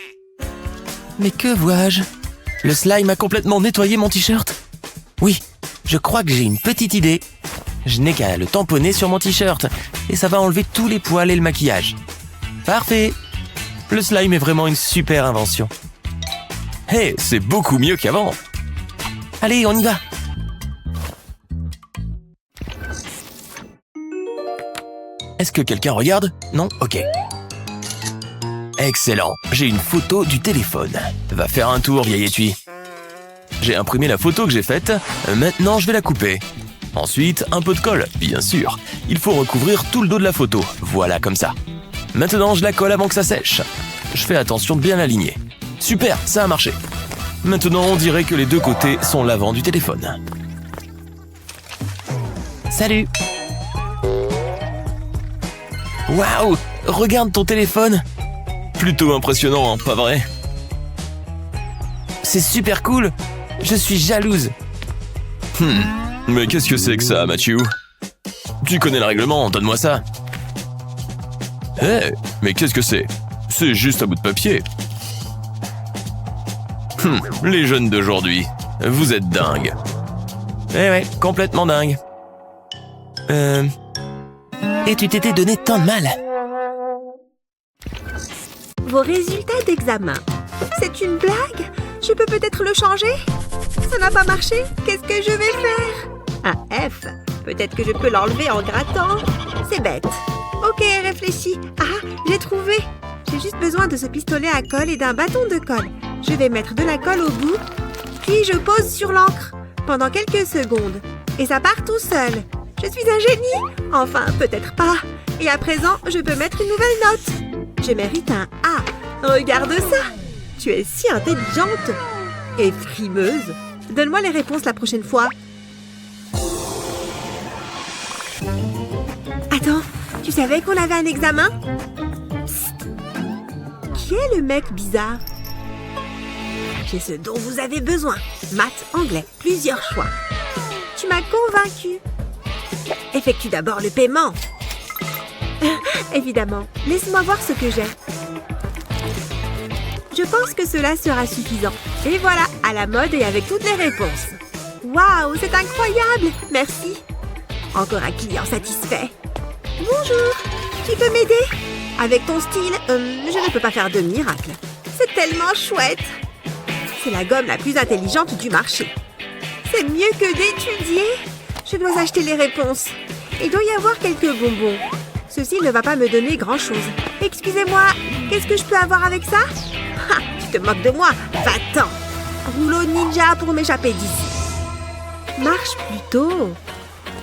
Mais que vois-je? Le slime a complètement nettoyé mon t-shirt. Oui, je crois que j'ai une petite idée. Je n'ai qu'à le tamponner sur mon t-shirt et ça va enlever tous les poils et le maquillage. Parfait. Le slime est vraiment une super invention. Hey, c'est beaucoup mieux qu'avant. Allez, on y va. Est-ce que quelqu'un regarde? Non? Ok. Excellent, j'ai une photo du téléphone. Va faire un tour, vieille étui. J'ai imprimé la photo que j'ai faite, maintenant je vais la couper. Ensuite, un peu de colle, bien sûr. Il faut recouvrir tout le dos de la photo, voilà comme ça. Maintenant, je la colle avant que ça sèche. Je fais attention de bien l'aligner. Super, ça a marché. Maintenant, on dirait que les deux côtés sont l'avant du téléphone. Salut! Waouh! Regarde ton téléphone! Plutôt impressionnant, hein, pas vrai? C'est super cool! Je suis jalouse! Mais qu'est-ce que c'est que ça, Matthew? Tu connais le règlement, donne-moi ça! Hé, mais qu'est-ce que c'est? C'est juste un bout de papier. Les jeunes d'aujourd'hui, vous êtes dingues. Eh ouais, complètement dingue. Et tu t'étais donné tant de mal. Vos résultats d'examen. C'est une blague? Je peux peut-être le changer? Ça n'a pas marché? Qu'est-ce que je vais faire? Un F. Peut-être que je peux l'enlever en grattant. C'est bête. Ok, réfléchis. Ah, j'ai trouvé. J'ai juste besoin de ce pistolet à colle et d'un bâton de colle. Je vais mettre de la colle au bout, puis je pose sur l'encre pendant quelques secondes. Et ça part tout seul. Je suis un génie? Enfin, peut-être pas. Et à présent, je peux mettre une nouvelle note. Je mérite un A. Regarde ça. Tu es si intelligente. Et frimeuse. Donne-moi les réponses la prochaine fois. Attends, tu savais qu'on avait un examen? Psst. Qui est le mec bizarre? J'ai ce dont vous avez besoin. Maths, anglais, plusieurs choix. Tu m'as convaincue. Effectue d'abord le paiement. Évidemment. Laisse-moi voir ce que j'ai. Je pense que cela sera suffisant. Et voilà, à la mode et avec toutes les réponses. Waouh, c'est incroyable. Merci. Encore un client satisfait. Bonjour. Tu peux m'aider? Avec ton style, je ne peux pas faire de miracle. C'est tellement chouette. C'est la gomme la plus intelligente du marché. C'est mieux que d'étudier. Je dois acheter les réponses. Il doit y avoir quelques bonbons. Ceci ne va pas me donner grand-chose. Excusez-moi, qu'est-ce que je peux avoir avec ça? Ha, tu te moques de moi? Va-t'en. Rouleau ninja pour m'échapper d'ici. Marche plutôt.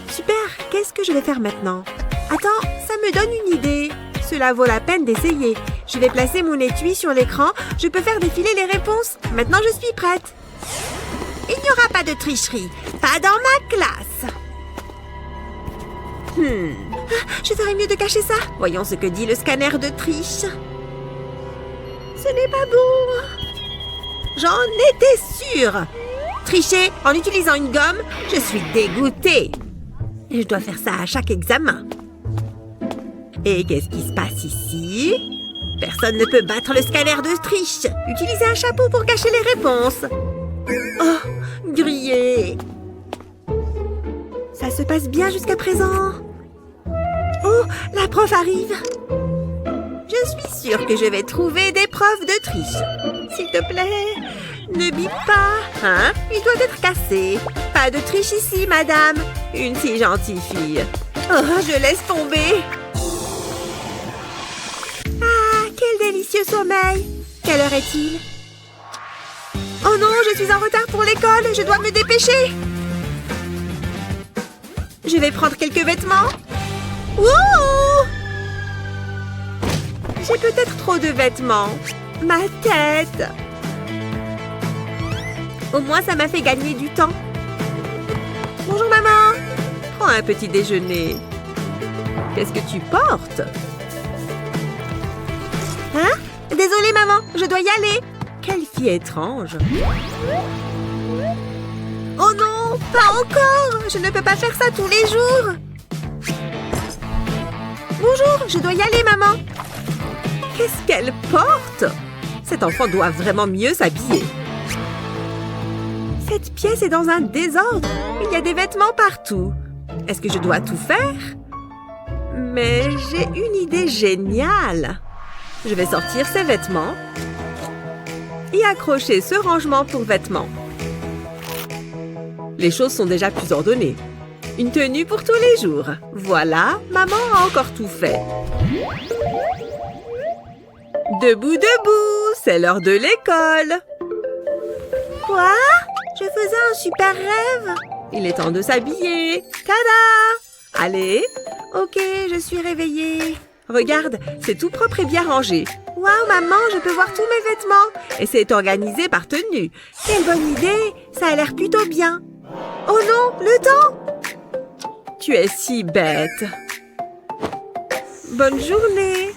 Super, qu'est-ce que je vais faire maintenant? Attends, ça me donne une idée. Cela vaut la peine d'essayer. Je vais placer mon étui sur l'écran. Je peux faire défiler les réponses. Maintenant, je suis prête. Il n'y aura pas de tricherie. Pas dans ma classe. Je ferais mieux de cacher ça. Voyons ce que dit le scanner de triche. Ce n'est pas bon. J'en étais sûre. Tricher en utilisant une gomme, je suis dégoûtée. Je dois faire ça à chaque examen. Et qu'est-ce qui se passe ici? Personne ne peut battre le scanner de triche. Utilisez un chapeau pour cacher les réponses. Oh, grillé. Ça se passe bien jusqu'à présent. Oh, la prof arrive. Je suis sûre que je vais trouver des preuves de triche. S'il te plaît, ne bip pas. Hein? Il doit être cassé. Pas de triche ici, madame. Une si gentille fille. Oh, je laisse tomber. Ah, quel délicieux sommeil. Quelle heure est-il? Oh non, je suis en retard pour l'école. Je dois me dépêcher. Je vais prendre quelques vêtements. Wouhou! J'ai peut-être trop de vêtements. Ma tête. Au moins, ça m'a fait gagner du temps. Bonjour, maman. Prends un petit déjeuner. Qu'est-ce que tu portes? Hein? Désolée, maman, je dois y aller. Quelle fille étrange. Oh non, pas encore. Je ne peux pas faire ça tous les jours. Bonjour, je dois y aller, maman. Qu'est-ce qu'elle porte? Cet enfant doit vraiment mieux s'habiller. Cette pièce est dans un désordre. Il y a des vêtements partout. Est-ce que je dois tout faire? Mais j'ai une idée géniale. Je vais sortir ces vêtements et accrocher ce rangement pour vêtements. Les choses sont déjà plus ordonnées. Une tenue pour tous les jours. Voilà, maman a encore tout fait. Debout, debout, c'est l'heure de l'école. Quoi? Je faisais un super rêve. Il est temps de s'habiller. Tada! Allez. Ok, je suis réveillée. Regarde, c'est tout propre et bien rangé. Waouh, maman, je peux voir tous mes vêtements. Et c'est organisé par tenue. Quelle bonne idée. Ça a l'air plutôt bien. Oh non, le temps! Tu es si bête. Bonne journée.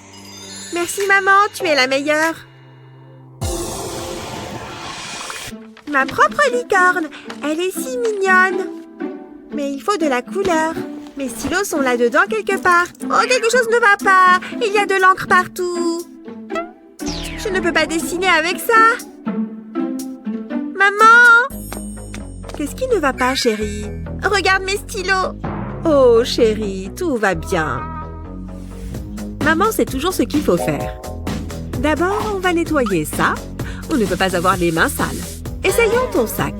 Merci, maman, tu es la meilleure. Ma propre licorne. Elle est si mignonne. Mais il faut de la couleur. Mes stylos sont là-dedans quelque part. Oh, quelque chose ne va pas. Il y a de l'encre partout. Je ne peux pas dessiner avec ça. Maman! Qu'est-ce qui ne va pas, chérie? Regarde mes stylos. Oh, chérie, tout va bien. Maman sait toujours ce qu'il faut faire. D'abord, on va nettoyer ça. On ne peut pas avoir les mains sales. Essayons ton sac.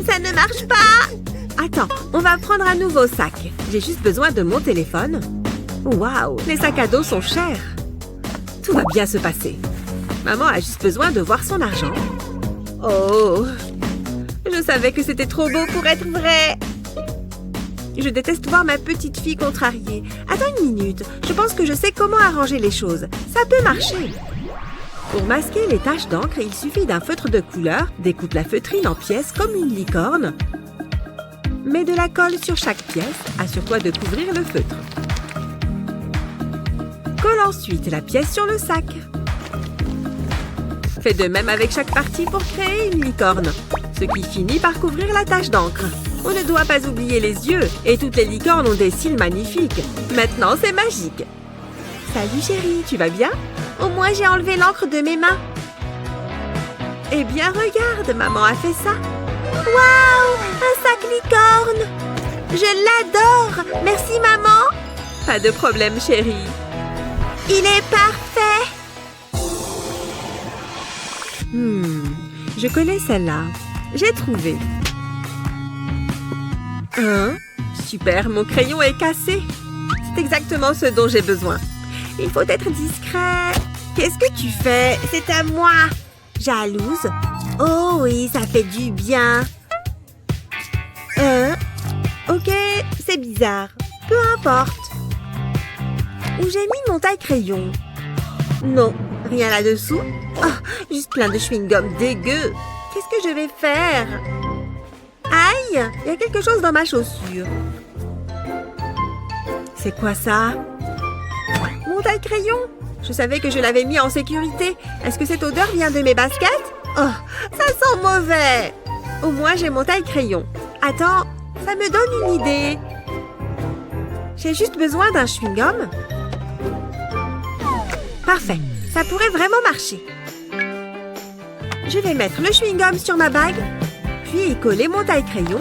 Ça ne marche pas. Attends, on va prendre un nouveau sac. J'ai juste besoin de mon téléphone. Waouh, les sacs à dos sont chers. Tout va bien se passer. Maman a juste besoin de voir son argent. Oh, je savais que c'était trop beau pour être vrai. Je déteste voir ma petite fille contrariée. Attends une minute, je pense que je sais comment arranger les choses. Ça peut marcher. Pour masquer les taches d'encre, il suffit d'un feutre de couleur, découpe la feutrine en pièces comme une licorne. Mets de la colle sur chaque pièce, assure-toi de couvrir le feutre. Colle ensuite la pièce sur le sac. Fais de même avec chaque partie pour créer une licorne, ce qui finit par couvrir la tache d'encre. On ne doit pas oublier les yeux, et toutes les licornes ont des cils magnifiques. Maintenant, c'est magique. Salut chérie, tu vas bien? Au moins, j'ai enlevé l'encre de mes mains. Eh bien, regarde, maman a fait ça. Waouh! Un sac licorne! Je l'adore! Merci, maman! Pas de problème, chérie. Il est parfait! Je connais celle-là. J'ai trouvé. Super, mon crayon est cassé. C'est exactement ce dont j'ai besoin. Il faut être discret. Qu'est-ce que tu fais? C'est à moi. Jalouse? Oh oui, ça fait du bien. Ok, c'est bizarre. Peu importe. Où j'ai mis mon taille-crayon? Non, rien là-dessous. Oh, juste plein de chewing-gum dégueu. Qu'est-ce que je vais faire? Aïe, il y a quelque chose dans ma chaussure. C'est quoi ça? Mon taille-crayon? Je savais que je l'avais mis en sécurité. Est-ce que cette odeur vient de mes baskets? Oh, ça sent mauvais. Au moins, j'ai mon taille-crayon. Attends, ça me donne une idée. J'ai juste besoin d'un chewing-gum. Parfait, ça pourrait vraiment marcher. Je vais mettre le chewing-gum sur ma bague, puis y coller mon taille-crayon.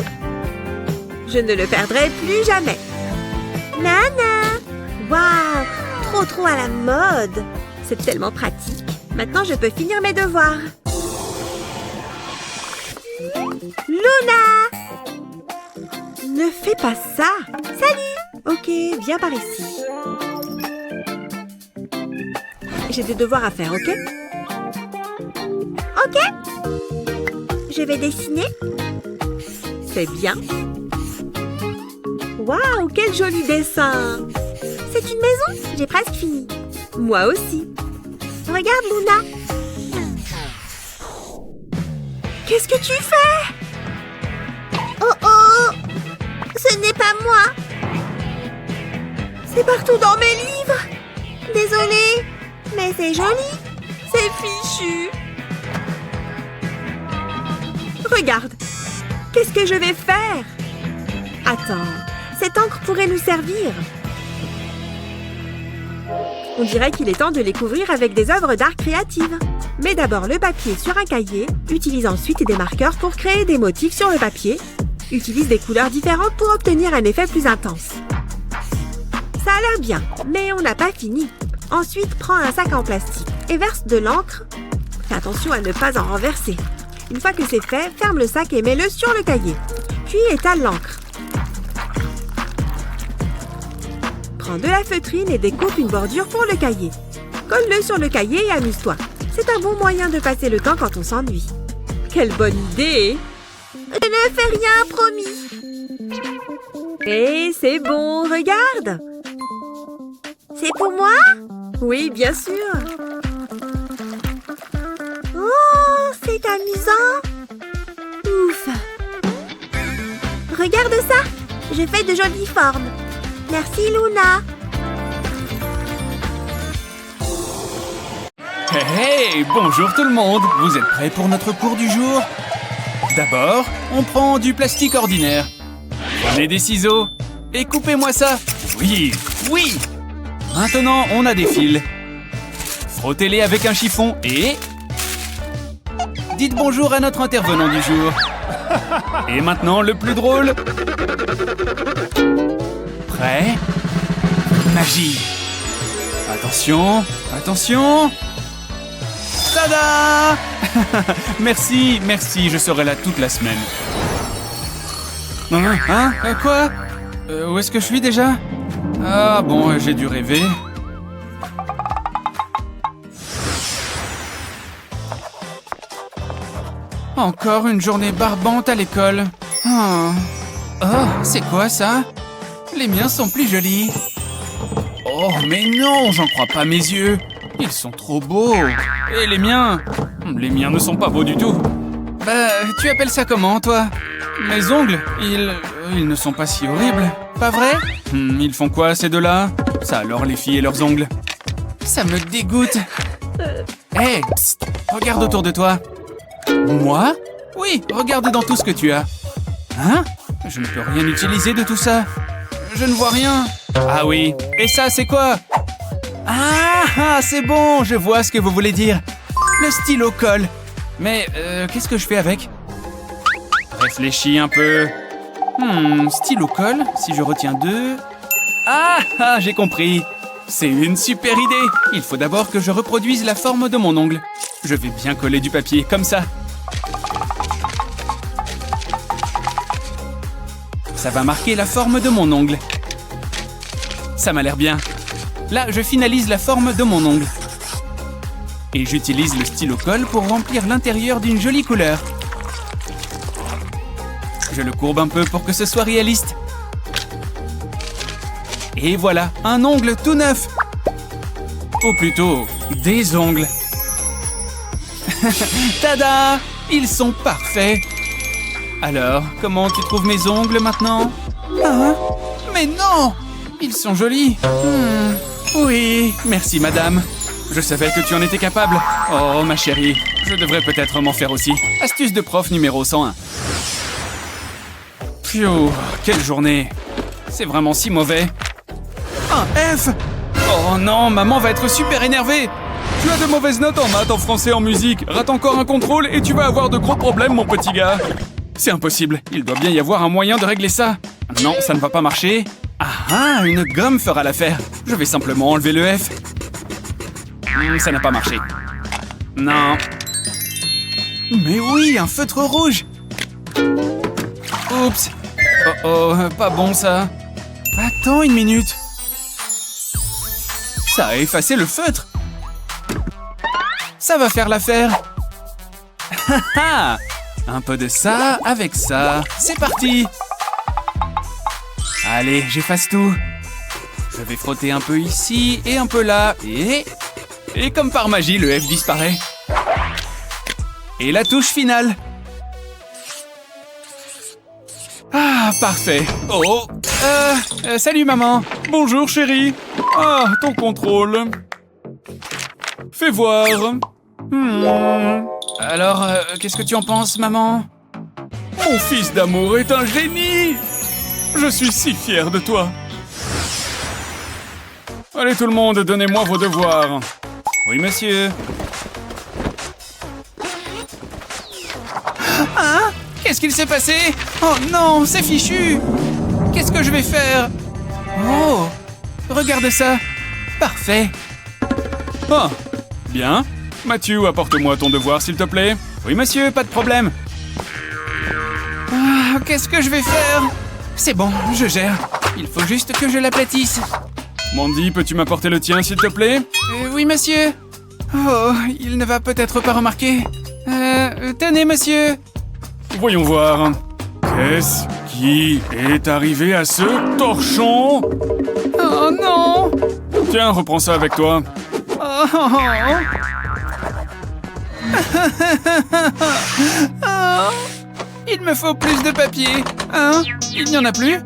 Je ne le perdrai plus jamais. Nana! Waouh! Trop à la mode! C'est tellement pratique. Maintenant, je peux finir mes devoirs. Luna! Ne fais pas ça! Salut! Ok, viens par ici. J'ai des devoirs à faire, ok? Ok. Je vais dessiner. C'est bien. Waouh, quel joli dessin! C'est une maison? J'ai presque fini. Moi aussi. Regarde, Luna. Qu'est-ce que tu fais? Oh! Ce n'est pas moi. C'est partout dans mes livres. Désolée, mais c'est joli. C'est fichu. Regarde. Qu'est-ce que je vais faire? Attends, cette encre pourrait nous servir. On dirait qu'il est temps de les couvrir avec des œuvres d'art créatives. Mets d'abord le papier sur un cahier, utilise ensuite des marqueurs pour créer des motifs sur le papier. Utilise des couleurs différentes pour obtenir un effet plus intense. Ça a l'air bien, mais on n'a pas fini. Ensuite, prends un sac en plastique et verse de l'encre. Fais attention à ne pas en renverser. Une fois que c'est fait, ferme le sac et mets-le sur le cahier. Puis étale l'encre. Prends de la feutrine et découpe une bordure pour le cahier. Colle-le sur le cahier et amuse-toi. C'est un bon moyen de passer le temps quand on s'ennuie. Quelle bonne idée! Je ne fais rien, promis. Et c'est bon, regarde! C'est pour moi? Oui, bien sûr. Oh, c'est amusant. Ouf. Regarde ça. Je fais de jolies formes. Merci, Luna. Hey, bonjour tout le monde. Vous êtes prêts pour notre cours du jour? D'abord, on prend du plastique ordinaire. Prenez des ciseaux et coupez-moi ça. Oui, oui. Maintenant, on a des fils. Frottez-les avec un chiffon et... dites bonjour à notre intervenant du jour. Et maintenant, le plus drôle. Prêt? Magie. Attention, attention. Tada! Merci, merci, je serai là toute la semaine. Hein? Quoi? Où est-ce que je suis déjà? Ah bon, j'ai dû rêver. Encore une journée barbante à l'école. Oh, c'est quoi ça? Les miens sont plus jolis. Oh, mais non, j'en crois pas mes yeux. Ils sont trop beaux. Et les miens? Les miens ne sont pas beaux du tout. Bah, tu appelles ça comment, toi? Mes ongles, ils ne sont pas si horribles. Pas vrai? Ils font quoi, ces deux-là? Ça alors, les filles et leurs ongles. Ça me dégoûte. Hé, psst, regarde autour de toi. Moi? Oui, regarde dans tout ce que tu as. Hein? Je ne peux rien utiliser de tout ça. Je ne vois rien. Ah oui, et ça, c'est quoi? Ah, c'est bon, je vois ce que vous voulez dire. Le stylo colle. Mais qu'est-ce que je fais avec? Réfléchis un peu. Stylo colle, si je retiens deux... Ah, j'ai compris. C'est une super idée. Il faut d'abord que je reproduise la forme de mon ongle. Je vais bien coller du papier, comme ça. Ça va marquer la forme de mon ongle. Ça m'a l'air bien. Là, je finalise la forme de mon ongle. Et j'utilise le stylo colle pour remplir l'intérieur d'une jolie couleur. Je le courbe un peu pour que ce soit réaliste. Et voilà, un ongle tout neuf. Ou plutôt, des ongles. Tada! Ils sont parfaits. Alors, comment tu trouves mes ongles maintenant? Hein? Mais non! Ils sont jolis. Oui, merci madame. Je savais que tu en étais capable. Oh, ma chérie, je devrais peut-être m'en faire aussi. Astuce de prof numéro 101. Pfiou, quelle journée. C'est vraiment si mauvais. Un F! Oh non, maman va être super énervée. Tu as de mauvaises notes en maths, en français, en musique. Rate encore un contrôle et tu vas avoir de gros problèmes, mon petit gars. C'est impossible, il doit bien y avoir un moyen de régler ça. Non, ça ne va pas marcher. Ah, une gomme fera l'affaire. Je vais simplement enlever le F. Ça n'a pas marché. Non. Mais oui, un feutre rouge. Oups. Oh, pas bon ça. Attends une minute. Ça a effacé le feutre. Ça va faire l'affaire. Un peu de ça avec ça. C'est parti. Allez, j'efface tout. Je vais frotter un peu ici et un peu là. Et comme par magie, le F disparaît. Et la touche finale. Ah, parfait. Oh, Salut maman. Bonjour chérie. Ah, ton contrôle. Fais voir. Alors, qu'est-ce que tu en penses, maman? Mon fils d'amour est un génie. Je suis si fier de toi. Allez tout le monde, donnez-moi vos devoirs. Oui, monsieur. Hein? Qu'est-ce qu'il s'est passé? Oh non, c'est fichu. Qu'est-ce que je vais faire? Oh, regarde ça. Parfait. Ah, bien. Mathieu, apporte-moi ton devoir, s'il te plaît. Oui, monsieur, pas de problème. Ah, qu'est-ce que je vais faire? C'est bon, je gère. Il faut juste que je l'aplatisse. Mandy, peux-tu m'apporter le tien, s'il te plaît? Oui, monsieur. Oh, il ne va peut-être pas remarquer. Tenez, monsieur. Voyons voir. Qu'est-ce qui est arrivé à ce torchon? Oh non! Tiens, reprends ça avec toi. Oh. Oh. Il me faut plus de papier. Hein? Il n'y en a plus?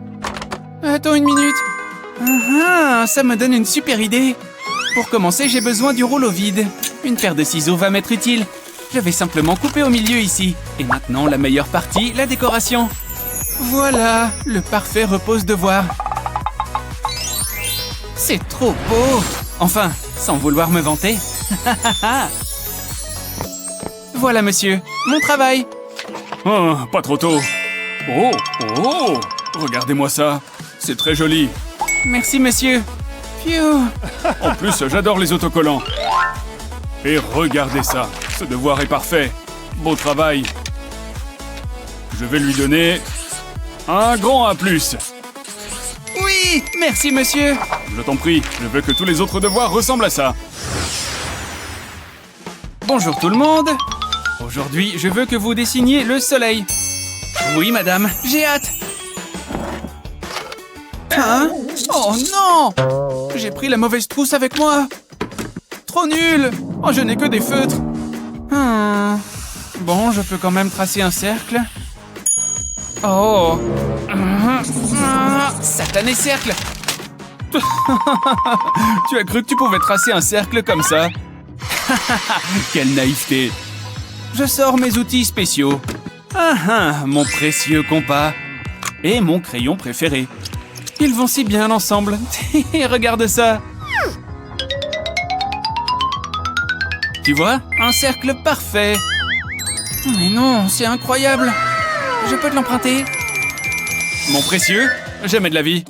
Attends une minute. Ça me donne une super idée. Pour commencer, j'ai besoin du rouleau vide. Une paire de ciseaux va m'être utile. Je vais simplement couper au milieu ici. Et maintenant, la meilleure partie, la décoration. Voilà, le parfait repose-devoir. C'est trop beau. Enfin, sans vouloir me vanter. Voilà, monsieur, mon travail. Oh, pas trop tôt. Oh, regardez-moi ça. C'est très joli. Merci, monsieur. Phew. En plus, j'adore les autocollants. Et regardez ça. Ce devoir est parfait. Beau travail. Je vais lui donner un grand A+. Oui, merci, monsieur. Je t'en prie, je veux que tous les autres devoirs ressemblent à ça. Bonjour tout le monde. Aujourd'hui, je veux que vous dessiniez le soleil. Oui, madame, j'ai hâte. Hein? Oh non! J'ai pris la mauvaise trousse avec moi. Trop nul! Oh, je n'ai que des feutres. Bon, je peux quand même tracer un cercle. Oh! Satané cercle! Tu as cru que tu pouvais tracer un cercle comme ça? Quelle naïveté! Je sors mes outils spéciaux. Mon précieux compas. Et mon crayon préféré. Ils vont si bien ensemble. Regarde ça. Tu vois? Un cercle parfait. Mais non, c'est incroyable. Je peux te l'emprunter? Mon précieux, jamais de la vie.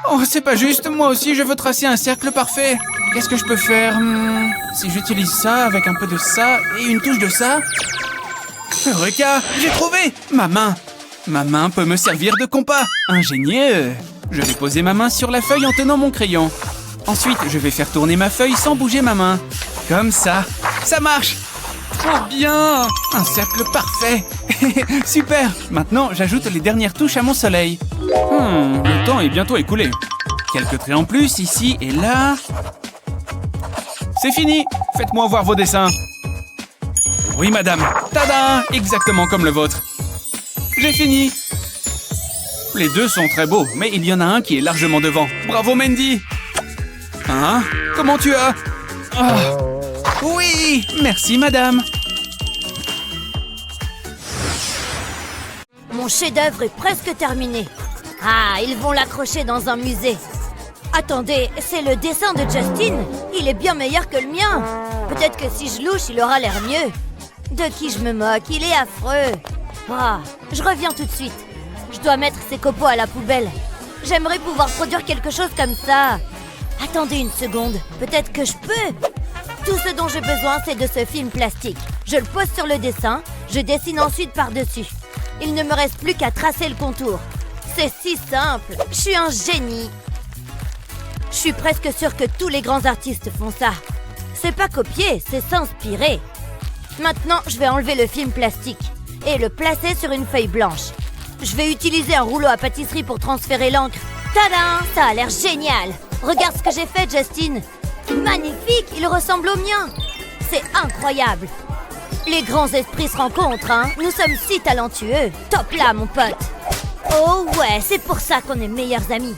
Oh, c'est pas juste. Moi aussi, je veux tracer un cercle parfait. Qu'est-ce que je peux faire? Si j'utilise ça avec un peu de ça et une touche de ça? Eureka! J'ai trouvé! Ma main! Ma main peut me servir de compas. Ingénieux! Je vais poser ma main sur la feuille en tenant mon crayon. Ensuite, je vais faire tourner ma feuille sans bouger ma main. Comme ça. Ça marche! Trop bien! Un cercle parfait! Super! Maintenant, j'ajoute les dernières touches à mon soleil. Le temps est bientôt écoulé. Quelques traits en plus, ici et là. C'est fini! Faites-moi voir vos dessins. Oui, madame. Tada! Exactement comme le vôtre. J'ai fini. Les deux sont très beaux, mais il y en a un qui est largement devant. Bravo, Mandy! Hein? Comment tu as? Oui! Merci, madame. Mon chef-d'œuvre est presque terminé. Ah, ils vont l'accrocher dans un musée. Attendez, c'est le dessin de Justin? Il est bien meilleur que le mien. Peut-être que si je louche, il aura l'air mieux. De qui je me moque? Il est affreux. Je reviens tout de suite. Je dois mettre ces copeaux à la poubelle. J'aimerais pouvoir produire quelque chose comme ça. Attendez une seconde, peut-être que je peux. Tout ce dont j'ai besoin, c'est de ce film plastique. Je le pose sur le dessin, je dessine ensuite par-dessus. Il ne me reste plus qu'à tracer le contour. C'est si simple, je suis un génie. Je suis presque sûre que tous les grands artistes font ça. C'est pas copier, c'est s'inspirer. Maintenant, je vais enlever le film plastique et le placer sur une feuille blanche. Je vais utiliser un rouleau à pâtisserie pour transférer l'encre. Tadam! Ça a l'air génial! Regarde ce que j'ai fait, Justin! Magnifique! Il ressemble au mien! C'est incroyable! Les grands esprits se rencontrent, hein? Nous sommes si talentueux! Top là, mon pote! Oh ouais, c'est pour ça qu'on est meilleurs amis.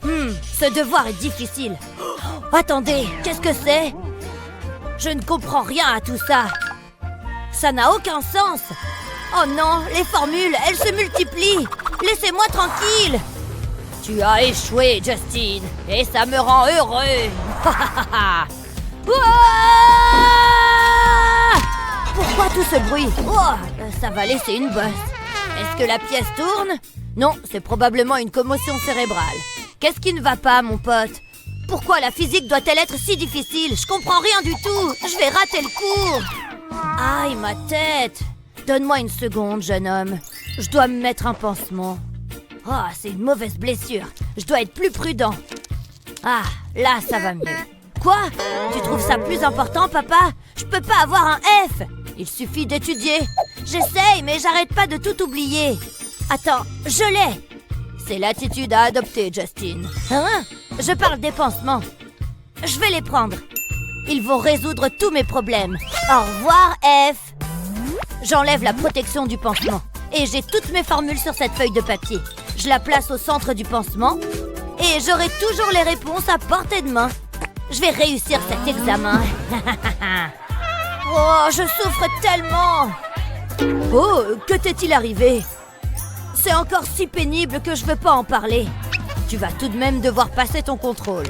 Ce devoir est difficile. Oh, attendez, qu'est-ce que c'est? Je ne comprends rien à tout ça. Ça n'a aucun sens. Oh non, les formules, elles se multiplient. Laissez-moi tranquille. Tu as échoué, Justin, et ça me rend heureux. Pourquoi tout ce bruit? Oh, ça va laisser une bosse. Est-ce que la pièce tourne? Non, c'est probablement une commotion cérébrale. Qu'est-ce qui ne va pas, mon pote? Pourquoi la physique doit-elle être si difficile? Je comprends rien du tout. Je vais rater le cours. Aïe, ma tête. Donne-moi une seconde, jeune homme. Je dois me mettre un pansement. Oh, c'est une mauvaise blessure. Je dois être plus prudent. Ah, là, ça va mieux. Quoi? Tu trouves ça plus important, papa? Je peux pas avoir un F. Il suffit d'étudier. J'essaye, mais j'arrête pas de tout oublier. Attends, je l'ai. C'est l'attitude à adopter, Justin. Hein? Je parle des pansements. Je vais les prendre. Ils vont résoudre tous mes problèmes. Au revoir, F. J'enlève la protection du pansement. Et j'ai toutes mes formules sur cette feuille de papier. Je la place au centre du pansement. Et j'aurai toujours les réponses à portée de main. Je vais réussir cet examen. Oh, je souffre tellement. Oh, que t'est-il arrivé? C'est encore si pénible que je veux pas en parler. Tu vas tout de même devoir passer ton contrôle.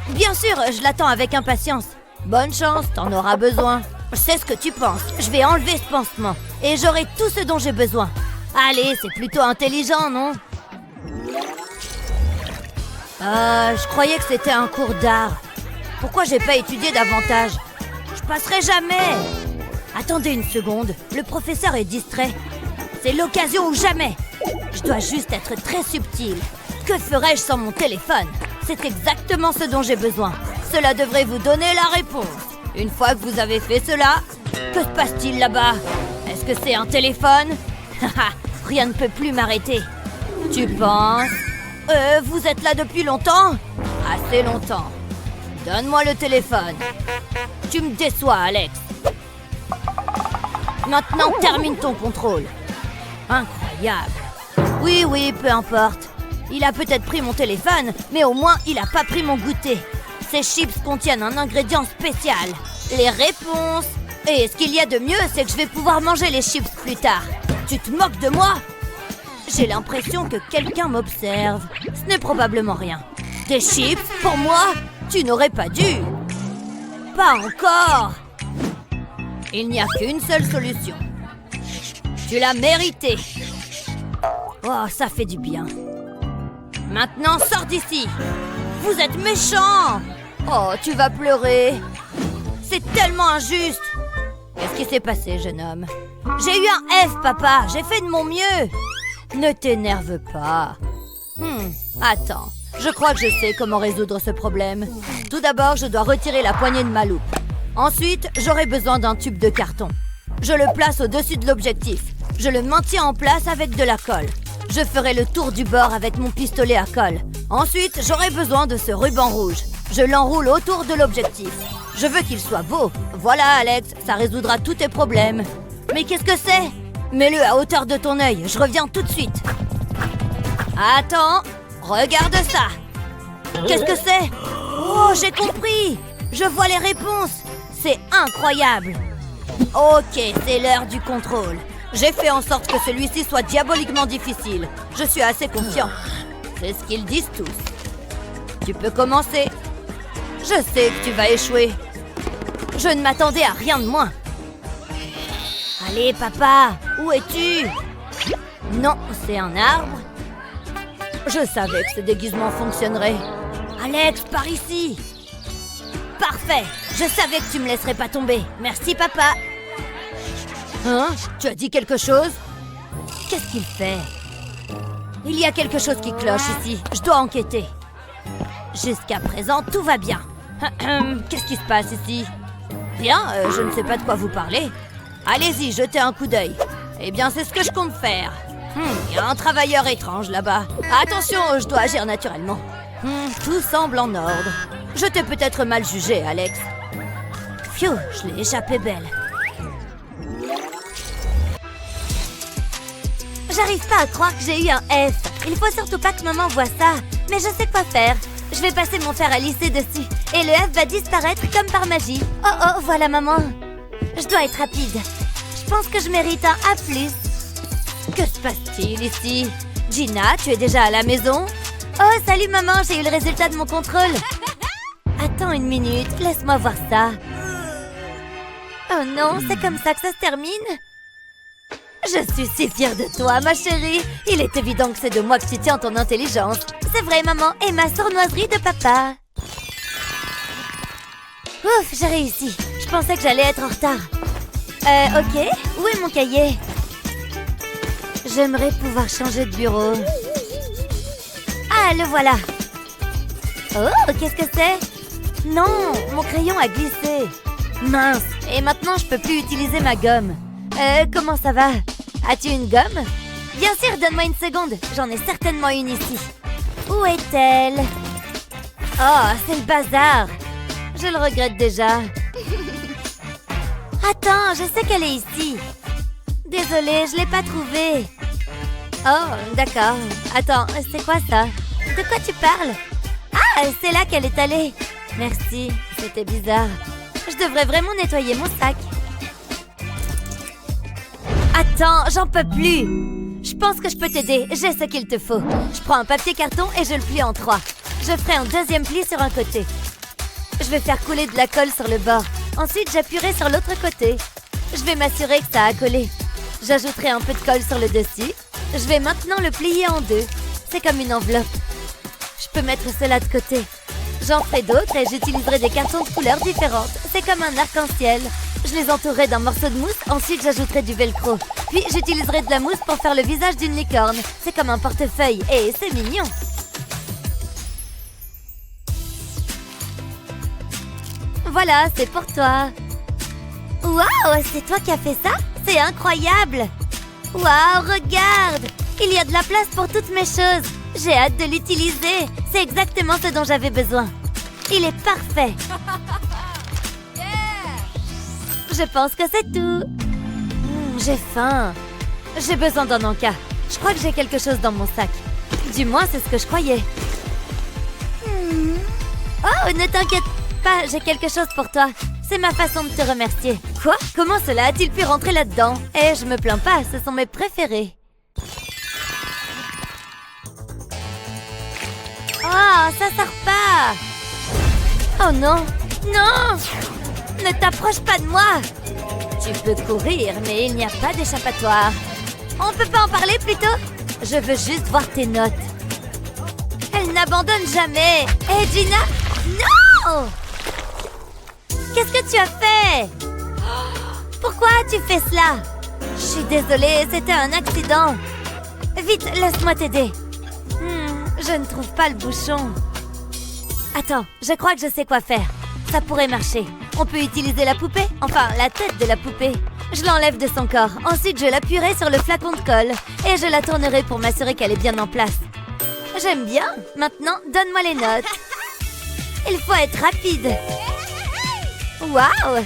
Bien sûr, je l'attends avec impatience. Bonne chance, t'en auras besoin. Je sais ce que tu penses. Je vais enlever ce pansement. Et j'aurai tout ce dont j'ai besoin. Allez, c'est plutôt intelligent, non? Je croyais que c'était un cours d'art. Pourquoi j'ai pas étudié davantage? Je passerai jamais. Attendez une seconde, le professeur est distrait. C'est l'occasion ou jamais. Je dois juste être très subtil. Que ferais-je sans mon téléphone? C'est exactement ce dont j'ai besoin. Cela devrait vous donner la réponse. Une fois que vous avez fait cela, que se passe-t-il là-bas? Est-ce que c'est un téléphone? Rien ne peut plus m'arrêter. Tu penses? Vous êtes là depuis longtemps? Assez longtemps. Donne-moi le téléphone. Tu me déçois, Alex. Maintenant, termine ton contrôle. Incroyable. Oui, peu importe. Il a peut-être pris mon téléphone, mais au moins, il a pas pris mon goûter. Ces chips contiennent un ingrédient spécial. Les réponses. Et ce qu'il y a de mieux, c'est que je vais pouvoir manger les chips plus tard. Tu te moques de moi? J'ai l'impression que quelqu'un m'observe. Ce n'est probablement rien. Des chips pour moi? Tu n'aurais pas dû. Pas encore. Il n'y a qu'une seule solution. Tu l'as mérité. Oh, ça fait du bien. Maintenant, sors d'ici. Vous êtes méchant. Oh, tu vas pleurer. C'est tellement injuste. Qu'est-ce qui s'est passé, jeune homme? J'ai eu un F, papa. J'ai fait de mon mieux. Ne t'énerve pas. Attends. Je crois que je sais comment résoudre ce problème. Tout d'abord, je dois retirer la poignée de ma loupe. Ensuite, j'aurai besoin d'un tube de carton. Je le place au-dessus de l'objectif. Je le maintiens en place avec de la colle. Je ferai le tour du bord avec mon pistolet à colle. Ensuite, j'aurai besoin de ce ruban rouge. Je l'enroule autour de l'objectif. Je veux qu'il soit beau. Voilà, Alex, ça résoudra tous tes problèmes. Mais qu'est-ce que c'est? Mets-le à hauteur de ton œil, je reviens tout de suite. Attends, regarde ça. Qu'est-ce que c'est? Oh, j'ai compris. Je vois les réponses. C'est incroyable. Ok, c'est l'heure du contrôle. J'ai fait en sorte que celui-ci soit diaboliquement difficile. Je suis assez confiant. C'est ce qu'ils disent tous. Tu peux commencer. Je sais que tu vas échouer. Je ne m'attendais à rien de moins. Allez, papa, où es-tu? Non, c'est un arbre. Je savais que ce déguisement fonctionnerait. Alex, par ici. Parfait. Je savais que tu me laisserais pas tomber. Merci, papa. Hein? Tu as dit quelque chose? Qu'est-ce qu'il fait? Il y a quelque chose qui cloche ici. Je dois enquêter. Jusqu'à présent, tout va bien. Qu'est-ce qui se passe ici? Bien, je ne sais pas de quoi vous parlez. Allez-y, jetez un coup d'œil. Eh bien, c'est ce que je compte faire. Il y a un travailleur étrange là-bas. Attention, je dois agir naturellement. Tout semble en ordre. Je t'ai peut-être mal jugé, Alex. Phew, je l'ai échappé belle. J'arrive pas à croire que j'ai eu un F. Il faut surtout pas que maman voie ça. Mais je sais quoi faire. Je vais passer mon fer à lisser dessus. Et le F va disparaître comme par magie. Oh oh, voilà maman. Je dois être rapide. Je pense que je mérite un A+. Que se passe-t-il ici? Gina, tu es déjà à la maison? Oh, salut maman, j'ai eu le résultat de mon contrôle. Attends une minute, laisse-moi voir ça. Oh non, c'est comme ça que ça se termine? Je suis si fière de toi, ma chérie. Il est évident que c'est de moi que tu tiens ton intelligence. C'est vrai, maman, et ma sournoiserie de papa. Ouf, j'ai réussi. Je pensais que j'allais être en retard. Ok, où est mon cahier? J'aimerais pouvoir changer de bureau. Ah, le voilà. Oh, qu'est-ce que c'est? Non, mon crayon a glissé. Mince, et maintenant je peux plus utiliser ma gomme. Comment ça va? As-tu une gomme? Bien sûr, donne-moi une seconde. J'en ai certainement une ici. Où est-elle? Oh, c'est le bazar. Je le regrette déjà. Attends, je sais qu'elle est ici. Désolée, je l'ai pas trouvée. Oh, d'accord. Attends, c'est quoi ça? De quoi tu parles? Ah, c'est là qu'elle est allée. Merci, c'était bizarre. Je devrais vraiment nettoyer mon sac. Attends, j'en peux plus. Je pense que je peux t'aider, j'ai ce qu'il te faut. Je prends un papier carton et je le plie en 3. Je ferai un deuxième pli sur un côté. Je vais faire couler de la colle sur le bord. Ensuite, j'appuierai sur l'autre côté. Je vais m'assurer que ça a collé. J'ajouterai un peu de colle sur le dessus. Je vais maintenant le plier en 2. C'est comme une enveloppe. Je peux mettre cela de côté. J'en ferai d'autres et j'utiliserai des cartons de couleurs différentes. C'est comme un arc-en-ciel. Je les entourerai d'un morceau de mousse, ensuite j'ajouterai du velcro. Puis j'utiliserai de la mousse pour faire le visage d'une licorne. C'est comme un portefeuille et c'est mignon. Voilà, c'est pour toi. Waouh, c'est toi qui as fait ça? C'est incroyable. Waouh, regarde! Il y a de la place pour toutes mes choses. J'ai hâte de l'utiliser. C'est exactement ce dont j'avais besoin. Il est parfait. Je pense que c'est tout. J'ai faim. J'ai besoin d'un encas. Je crois que j'ai quelque chose dans mon sac. Du moins, c'est ce que je croyais. Oh, ne t'inquiète pas, j'ai quelque chose pour toi. C'est ma façon de te remercier. Quoi? Comment cela a-t-il pu rentrer là-dedans? Eh, je me plains pas, ce sont mes préférés. Oh, ça sort pas! Oh non! Non! Ne t'approche pas de moi! Tu peux courir, mais il n'y a pas d'échappatoire. On peut pas en parler plutôt? Je veux juste voir tes notes. Elle n'abandonne jamais! Hé, Gina! Non! Qu'est-ce que tu as fait? Pourquoi tu fais cela? Je suis désolée, c'était un accident. Vite, laisse-moi t'aider. Je ne trouve pas le bouchon. Attends, je crois que je sais quoi faire. Ça pourrait marcher. On peut utiliser la poupée, enfin la tête de la poupée. Je l'enlève de son corps. Ensuite, je l'appuierai sur le flacon de colle et je la tournerai pour m'assurer qu'elle est bien en place. J'aime bien. Maintenant, donne-moi les notes. Il faut être rapide. Waouh!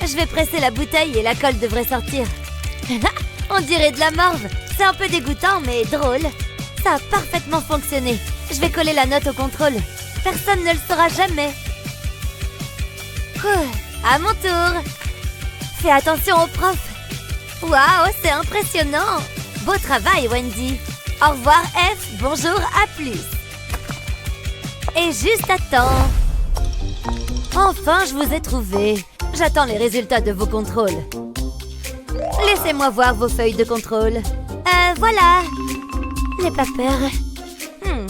Je vais presser la bouteille et la colle devrait sortir. On dirait de la morve. C'est un peu dégoûtant, mais drôle. Ça a parfaitement fonctionné. Je vais coller la note au contrôle. Personne ne le saura jamais. À mon tour. Fais attention au prof. Waouh, c'est impressionnant. Beau travail, Wendy. Au revoir, F. Bonjour, à plus. Et juste à temps. Enfin, je vous ai trouvé. J'attends les résultats de vos contrôles. Laissez-moi voir vos feuilles de contrôle. Voilà. N'aie pas peur.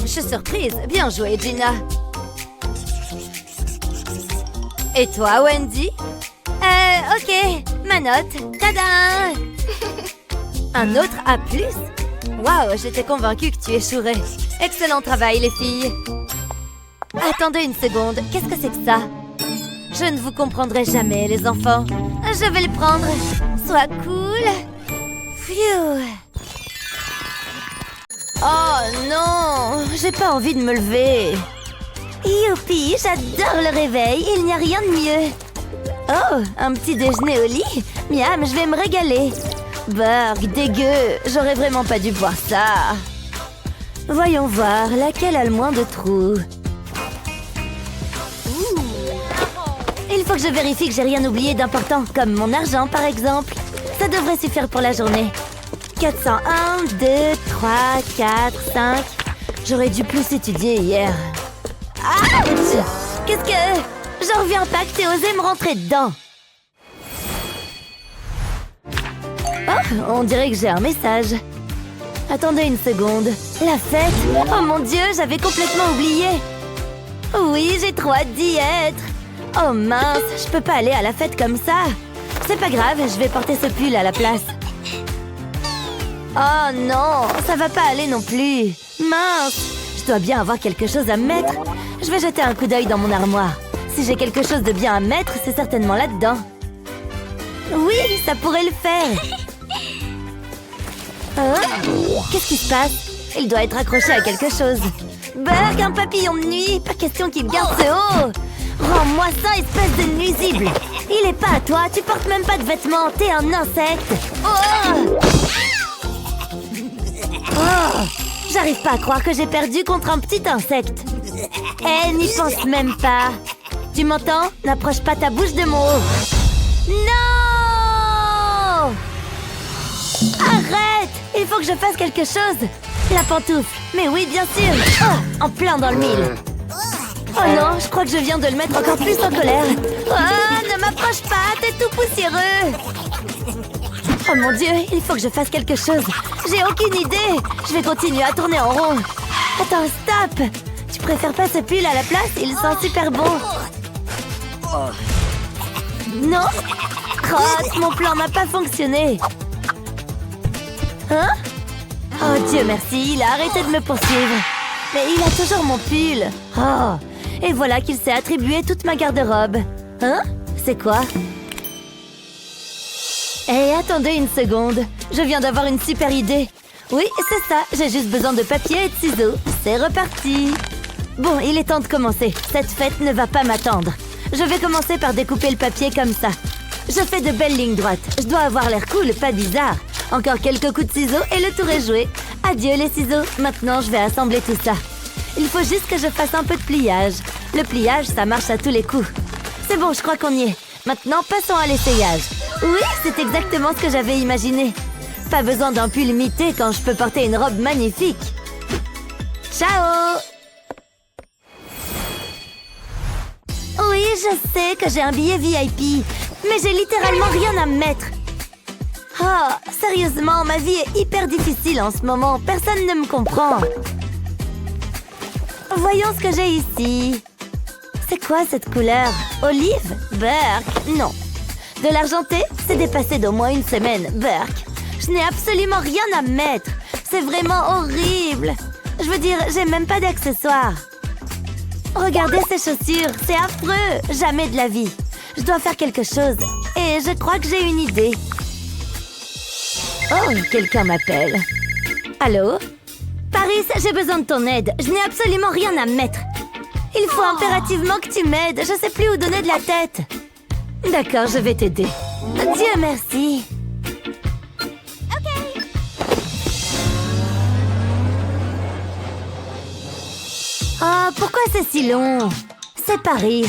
Je suis surprise. Bien joué, Gina. Et toi, Wendy? Ok. Ma note. Tada! Un autre A+. Waouh, j'étais convaincue que tu échouerais. Excellent travail, les filles. Attendez une seconde. Qu'est-ce que c'est que ça? Je ne vous comprendrai jamais, les enfants. Je vais le prendre. Sois cool. Phew. Oh non, j'ai pas envie de me lever. Youpi, j'adore le réveil, il n'y a rien de mieux. Oh, un petit déjeuner au lit. Miam, je vais me régaler. Burk, dégueu. J'aurais vraiment pas dû boire ça. Voyons voir, laquelle a le moins de trous. Il faut que je vérifie que j'ai rien oublié d'important, comme mon argent par exemple. Ça devrait suffire pour la journée. 401, 2, 3, 4, 5. J'aurais dû plus étudier hier. Ouch! Qu'est-ce que... J'en reviens pas que t'aies osé me rentrer dedans. Oh, on dirait que j'ai un message. Attendez une seconde. La fête? Oh mon Dieu, j'avais complètement oublié. Oui, j'ai trop hâte d'y être. Oh mince, je peux pas aller à la fête comme ça. C'est pas grave, je vais porter ce pull à la place. Oh non, ça va pas aller non plus. Mince, je dois bien avoir quelque chose à mettre. Je vais jeter un coup d'œil dans mon armoire. Si j'ai quelque chose de bien à mettre, c'est certainement là-dedans. Oui, ça pourrait le faire. Qu'est-ce qui se passe? Il doit être accroché à quelque chose. Burk, un papillon de nuit. Pas question qu'il garde ce haut. Rends-moi ça, espèce de nuisible. Il est pas à toi, tu portes même pas de vêtements. T'es un insecte. Oh, j'arrive pas à croire que j'ai perdu contre un petit insecte. Eh, n'y pense même pas. Tu m'entends? N'approche pas ta bouche de mon haut. Non! Arrête! Il faut que je fasse quelque chose. La pantoufle. Mais oui, bien sûr. Oh, en plein dans le mille. Oh non, je crois que je viens de le mettre encore plus en colère. Oh, ne m'approche pas, t'es tout poussiéreux. Oh mon Dieu, il faut que je fasse quelque chose. J'ai aucune idée. Je vais continuer à tourner en rond. Attends, stop. Tu préfères pas ce pull à la place? Il sent super bon. Non? Crotte, mon plan n'a pas fonctionné. Hein? Oh Dieu merci, il a arrêté de me poursuivre. Mais il a toujours mon pull. Oh, et voilà qu'il s'est attribué toute ma garde-robe. Hein? C'est quoi? Hé, attendez une seconde. Je viens d'avoir une super idée. Oui, c'est ça. J'ai juste besoin de papier et de ciseaux. C'est reparti. Bon, il est temps de commencer. Cette fête ne va pas m'attendre. Je vais commencer par découper le papier comme ça. Je fais de belles lignes droites. Je dois avoir l'air cool, pas bizarre. Encore quelques coups de ciseaux et le tour est joué. Adieu les ciseaux. Maintenant, je vais assembler tout ça. Il faut juste que je fasse un peu de pliage. Le pliage, ça marche à tous les coups. C'est bon, je crois qu'on y est. Maintenant, passons à l'essayage. Oui, c'est exactement ce que j'avais imaginé. Pas besoin d'un pull mité quand je peux porter une robe magnifique. Ciao! Oui, je sais que j'ai un billet VIP, mais j'ai littéralement rien à me mettre. Oh, sérieusement, ma vie est hyper difficile en ce moment. Personne ne me comprend. Voyons ce que j'ai ici. C'est quoi cette couleur? Olive? Burk? Non. De l'argenté? C'est dépassé d'au moins une semaine. Burk. Je n'ai absolument rien à mettre. C'est vraiment horrible. Je veux dire, j'ai même pas d'accessoires. Regardez ces chaussures, c'est affreux. Jamais de la vie. Je dois faire quelque chose. Et je crois que j'ai une idée. Oh, quelqu'un m'appelle. Allô? Paris, j'ai besoin de ton aide. Je n'ai absolument rien à mettre. Il faut impérativement que tu m'aides. Je sais plus où donner de la tête. D'accord, je vais t'aider. Dieu merci. Oh, pourquoi c'est si long? C'est Paris.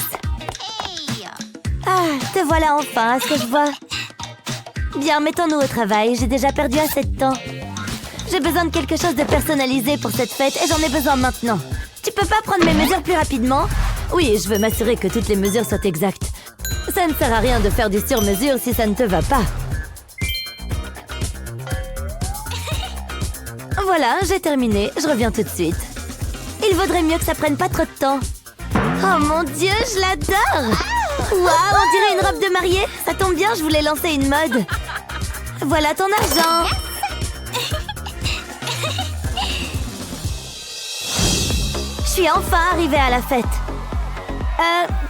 Ah, te voilà enfin, est-ce que je vois? Bien, mettons-nous au travail. J'ai déjà perdu assez de temps. J'ai besoin de quelque chose de personnalisé pour cette fête et j'en ai besoin maintenant. Tu peux pas prendre mes mesures plus rapidement? Oui, je veux m'assurer que toutes les mesures soient exactes. Ça ne sert à rien de faire du sur-mesure si ça ne te va pas. Voilà, j'ai terminé. Je reviens tout de suite. Il vaudrait mieux que ça prenne pas trop de temps. Oh mon Dieu, je l'adore! Waouh, on dirait une robe de mariée. Ça tombe bien, je voulais lancer une mode. Voilà ton argent. Je suis enfin arrivée à la fête.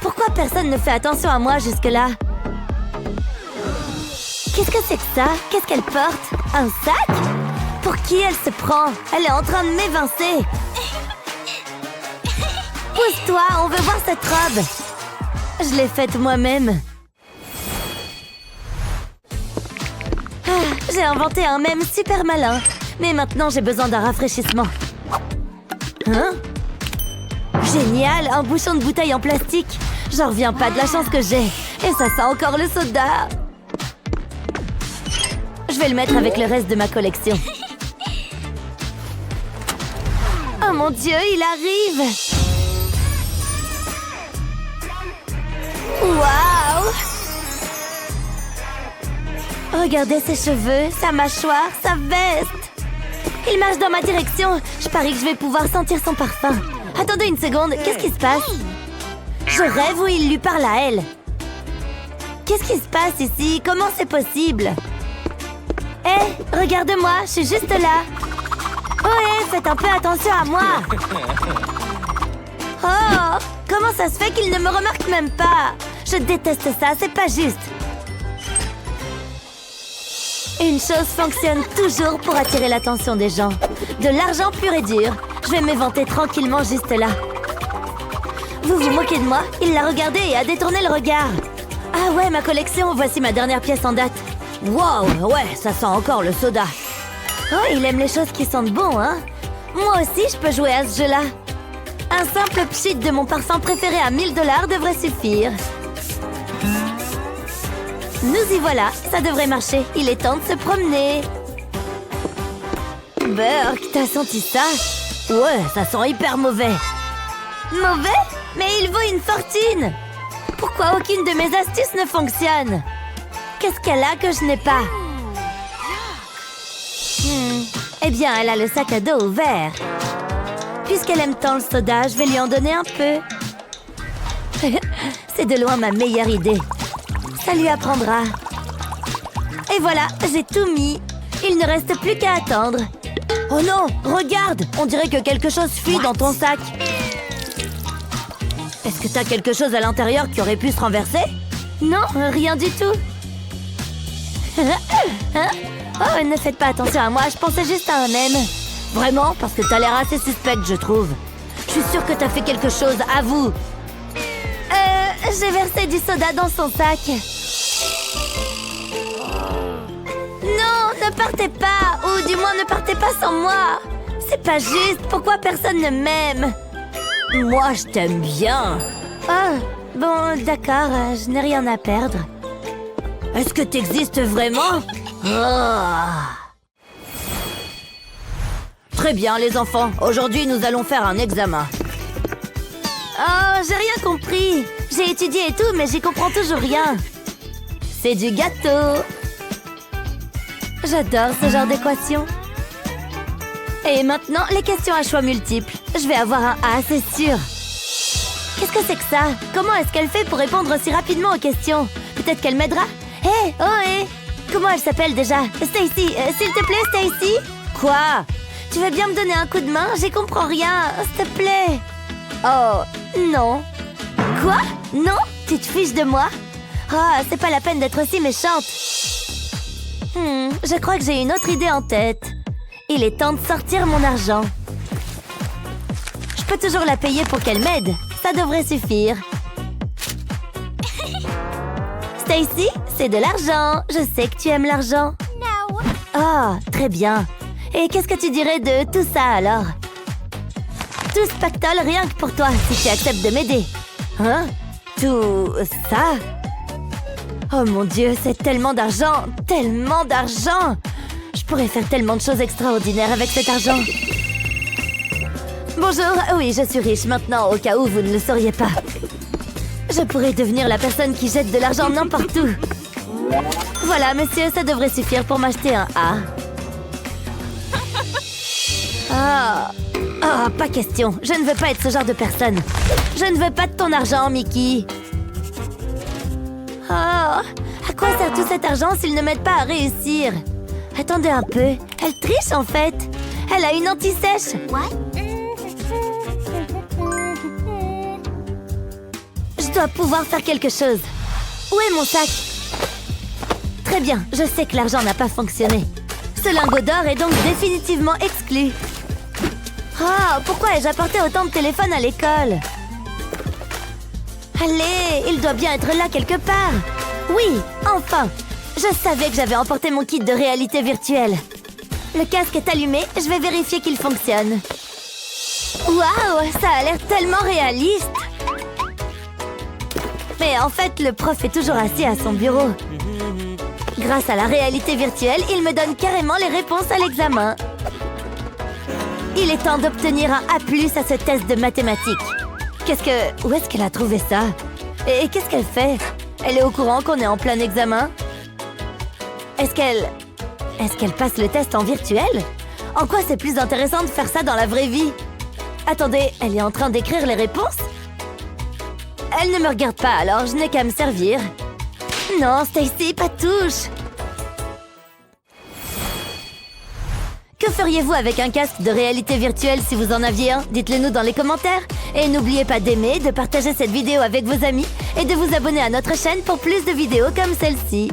Pourquoi personne ne fait attention à moi jusque-là? Qu'est-ce que c'est que ça? Qu'est-ce qu'elle porte? Un sac? Pour qui elle se prend? Elle est en train de m'évincer. Pousse-toi, on veut voir cette robe. Je l'ai faite moi-même. Ah, J'ai inventé un mème super malin. Mais maintenant, j'ai besoin d'un rafraîchissement. Hein? Génial, un bouchon de bouteille en plastique. J'en reviens pas de la chance que j'ai. Et ça sent encore le soda. Je vais le mettre avec le reste de ma collection. Oh mon Dieu, il arrive! Waouh! Regardez ses cheveux, sa mâchoire, sa veste. Il marche dans ma direction. Je parie que je vais pouvoir sentir son parfum. Attendez une seconde, qu'est-ce qui se passe? Je rêve ou il lui parle à elle? Qu'est-ce qui se passe ici? Comment c'est possible? Hé, regarde-moi, je suis juste là. Oh, hé, faites un peu attention à moi. Oh, comment ça se fait qu'il ne me remarque même pas? Je déteste ça, c'est pas juste. Une chose fonctionne toujours pour attirer l'attention des gens. De l'argent pur et dur. Je vais m'éventer tranquillement juste là. Vous vous moquez de moi? Il l'a regardé et a détourné le regard. Ah ouais, ma collection, voici ma dernière pièce en date. Wow, ouais, ça sent encore le soda. Oh, il aime les choses qui sentent bon, hein? Moi aussi, je peux jouer à ce jeu-là. Un simple pchit de mon parfum préféré à 1000 $ devrait suffire. Nous y voilà, ça devrait marcher. Il est temps de se promener. Burk, t'as senti ça? Ouais, ça sent hyper mauvais. Mauvais? Mais il vaut une fortune! Pourquoi aucune de mes astuces ne fonctionne? Qu'est-ce qu'elle a que je n'ai pas? Eh bien, elle a le sac à dos ouvert. Puisqu'elle aime tant le soda, je vais lui en donner un peu. C'est de loin ma meilleure idée. Ça lui apprendra. Et voilà, j'ai tout mis. Il ne reste plus qu'à attendre. Oh non, regarde! On dirait que quelque chose fuit dans ton sac. Est-ce que t'as quelque chose à l'intérieur qui aurait pu se renverser? Non, rien du tout. Oh, ne faites pas attention à moi, je pensais juste à un mème. Vraiment? Parce que t'as l'air assez suspecte, je trouve. Je suis sûre que t'as fait quelque chose, avoue. J'ai versé du soda dans son sac. Non, ne partez pas. Ou du moins, ne partez pas sans moi. C'est pas juste, pourquoi personne ne m'aime? Moi, je t'aime bien. Oh, bon, d'accord, je n'ai rien à perdre. Est-ce que t'existes vraiment? Très bien, les enfants. Aujourd'hui, nous allons faire un examen. Oh, j'ai rien compris. J'ai étudié et tout, mais j'y comprends toujours rien. C'est du gâteau. J'adore ce genre d'équation. Et maintenant, les questions à choix multiples. Je vais avoir un A, c'est sûr. Qu'est-ce que c'est que ça? Comment est-ce qu'elle fait pour répondre aussi rapidement aux questions? Peut-être qu'elle m'aidera? Hé, hé! Comment elle s'appelle déjà? Stacy, s'il te plaît, Stacy? Quoi? Tu veux bien me donner un coup de main? J'y comprends rien, s'il te plaît. Oh, non. Quoi? Non? Tu te fiches de moi? Ah, c'est pas la peine d'être aussi méchante. Je crois que j'ai une autre idée en tête. Il est temps de sortir mon argent. Je peux toujours la payer pour qu'elle m'aide. Ça devrait suffire. Stacy, c'est de l'argent. Je sais que tu aimes l'argent. Oh, très bien. Et qu'est-ce que tu dirais de tout ça alors? Tout ce pactole rien que pour toi, si tu acceptes de m'aider. Hein? Tout ça? Oh mon Dieu, c'est tellement d'argent! Tellement d'argent! Je pourrais faire tellement de choses extraordinaires avec cet argent. Bonjour, oui, je suis riche maintenant, au cas où vous ne le sauriez pas. Je pourrais devenir la personne qui jette de l'argent n'importe où. Voilà, monsieur, ça devrait suffire pour m'acheter un A. Oh, pas question. Je ne veux pas être ce genre de personne. Je ne veux pas de ton argent, Mickey. Oh, à quoi sert tout cet argent s'il ne m'aide pas à réussir? Attendez un peu. Elle triche, en fait. Elle a une anti-sèche. Je dois pouvoir faire quelque chose. Où est mon sac? Très bien, je sais que l'argent n'a pas fonctionné. Ce lingot d'or est donc définitivement exclu. Oh, pourquoi ai-je apporté autant de téléphones à l'école? Allez, il doit bien être là quelque part. Oui, enfin. Je savais que j'avais emporté mon kit de réalité virtuelle. Le casque est allumé, je vais vérifier qu'il fonctionne. Waouh, ça a l'air tellement réaliste! Mais en fait, le prof est toujours assis à son bureau. Grâce à la réalité virtuelle, il me donne carrément les réponses à l'examen. Il est temps d'obtenir un A+ à ce test de mathématiques. Où est-ce qu'elle a trouvé ça? Et qu'est-ce qu'elle fait? Elle est au courant qu'on est en plein examen? Est-ce qu'elle passe le test en virtuel? En quoi c'est plus intéressant de faire ça dans la vraie vie? Attendez, elle est en train d'écrire les réponses? Elle ne me regarde pas, alors je n'ai qu'à me servir. Non, Stacy, pas de touche! Que feriez-vous avec un casque de réalité virtuelle si vous en aviez un? Dites-le nous dans les commentaires. Et n'oubliez pas d'aimer, de partager cette vidéo avec vos amis et de vous abonner à notre chaîne pour plus de vidéos comme celle-ci.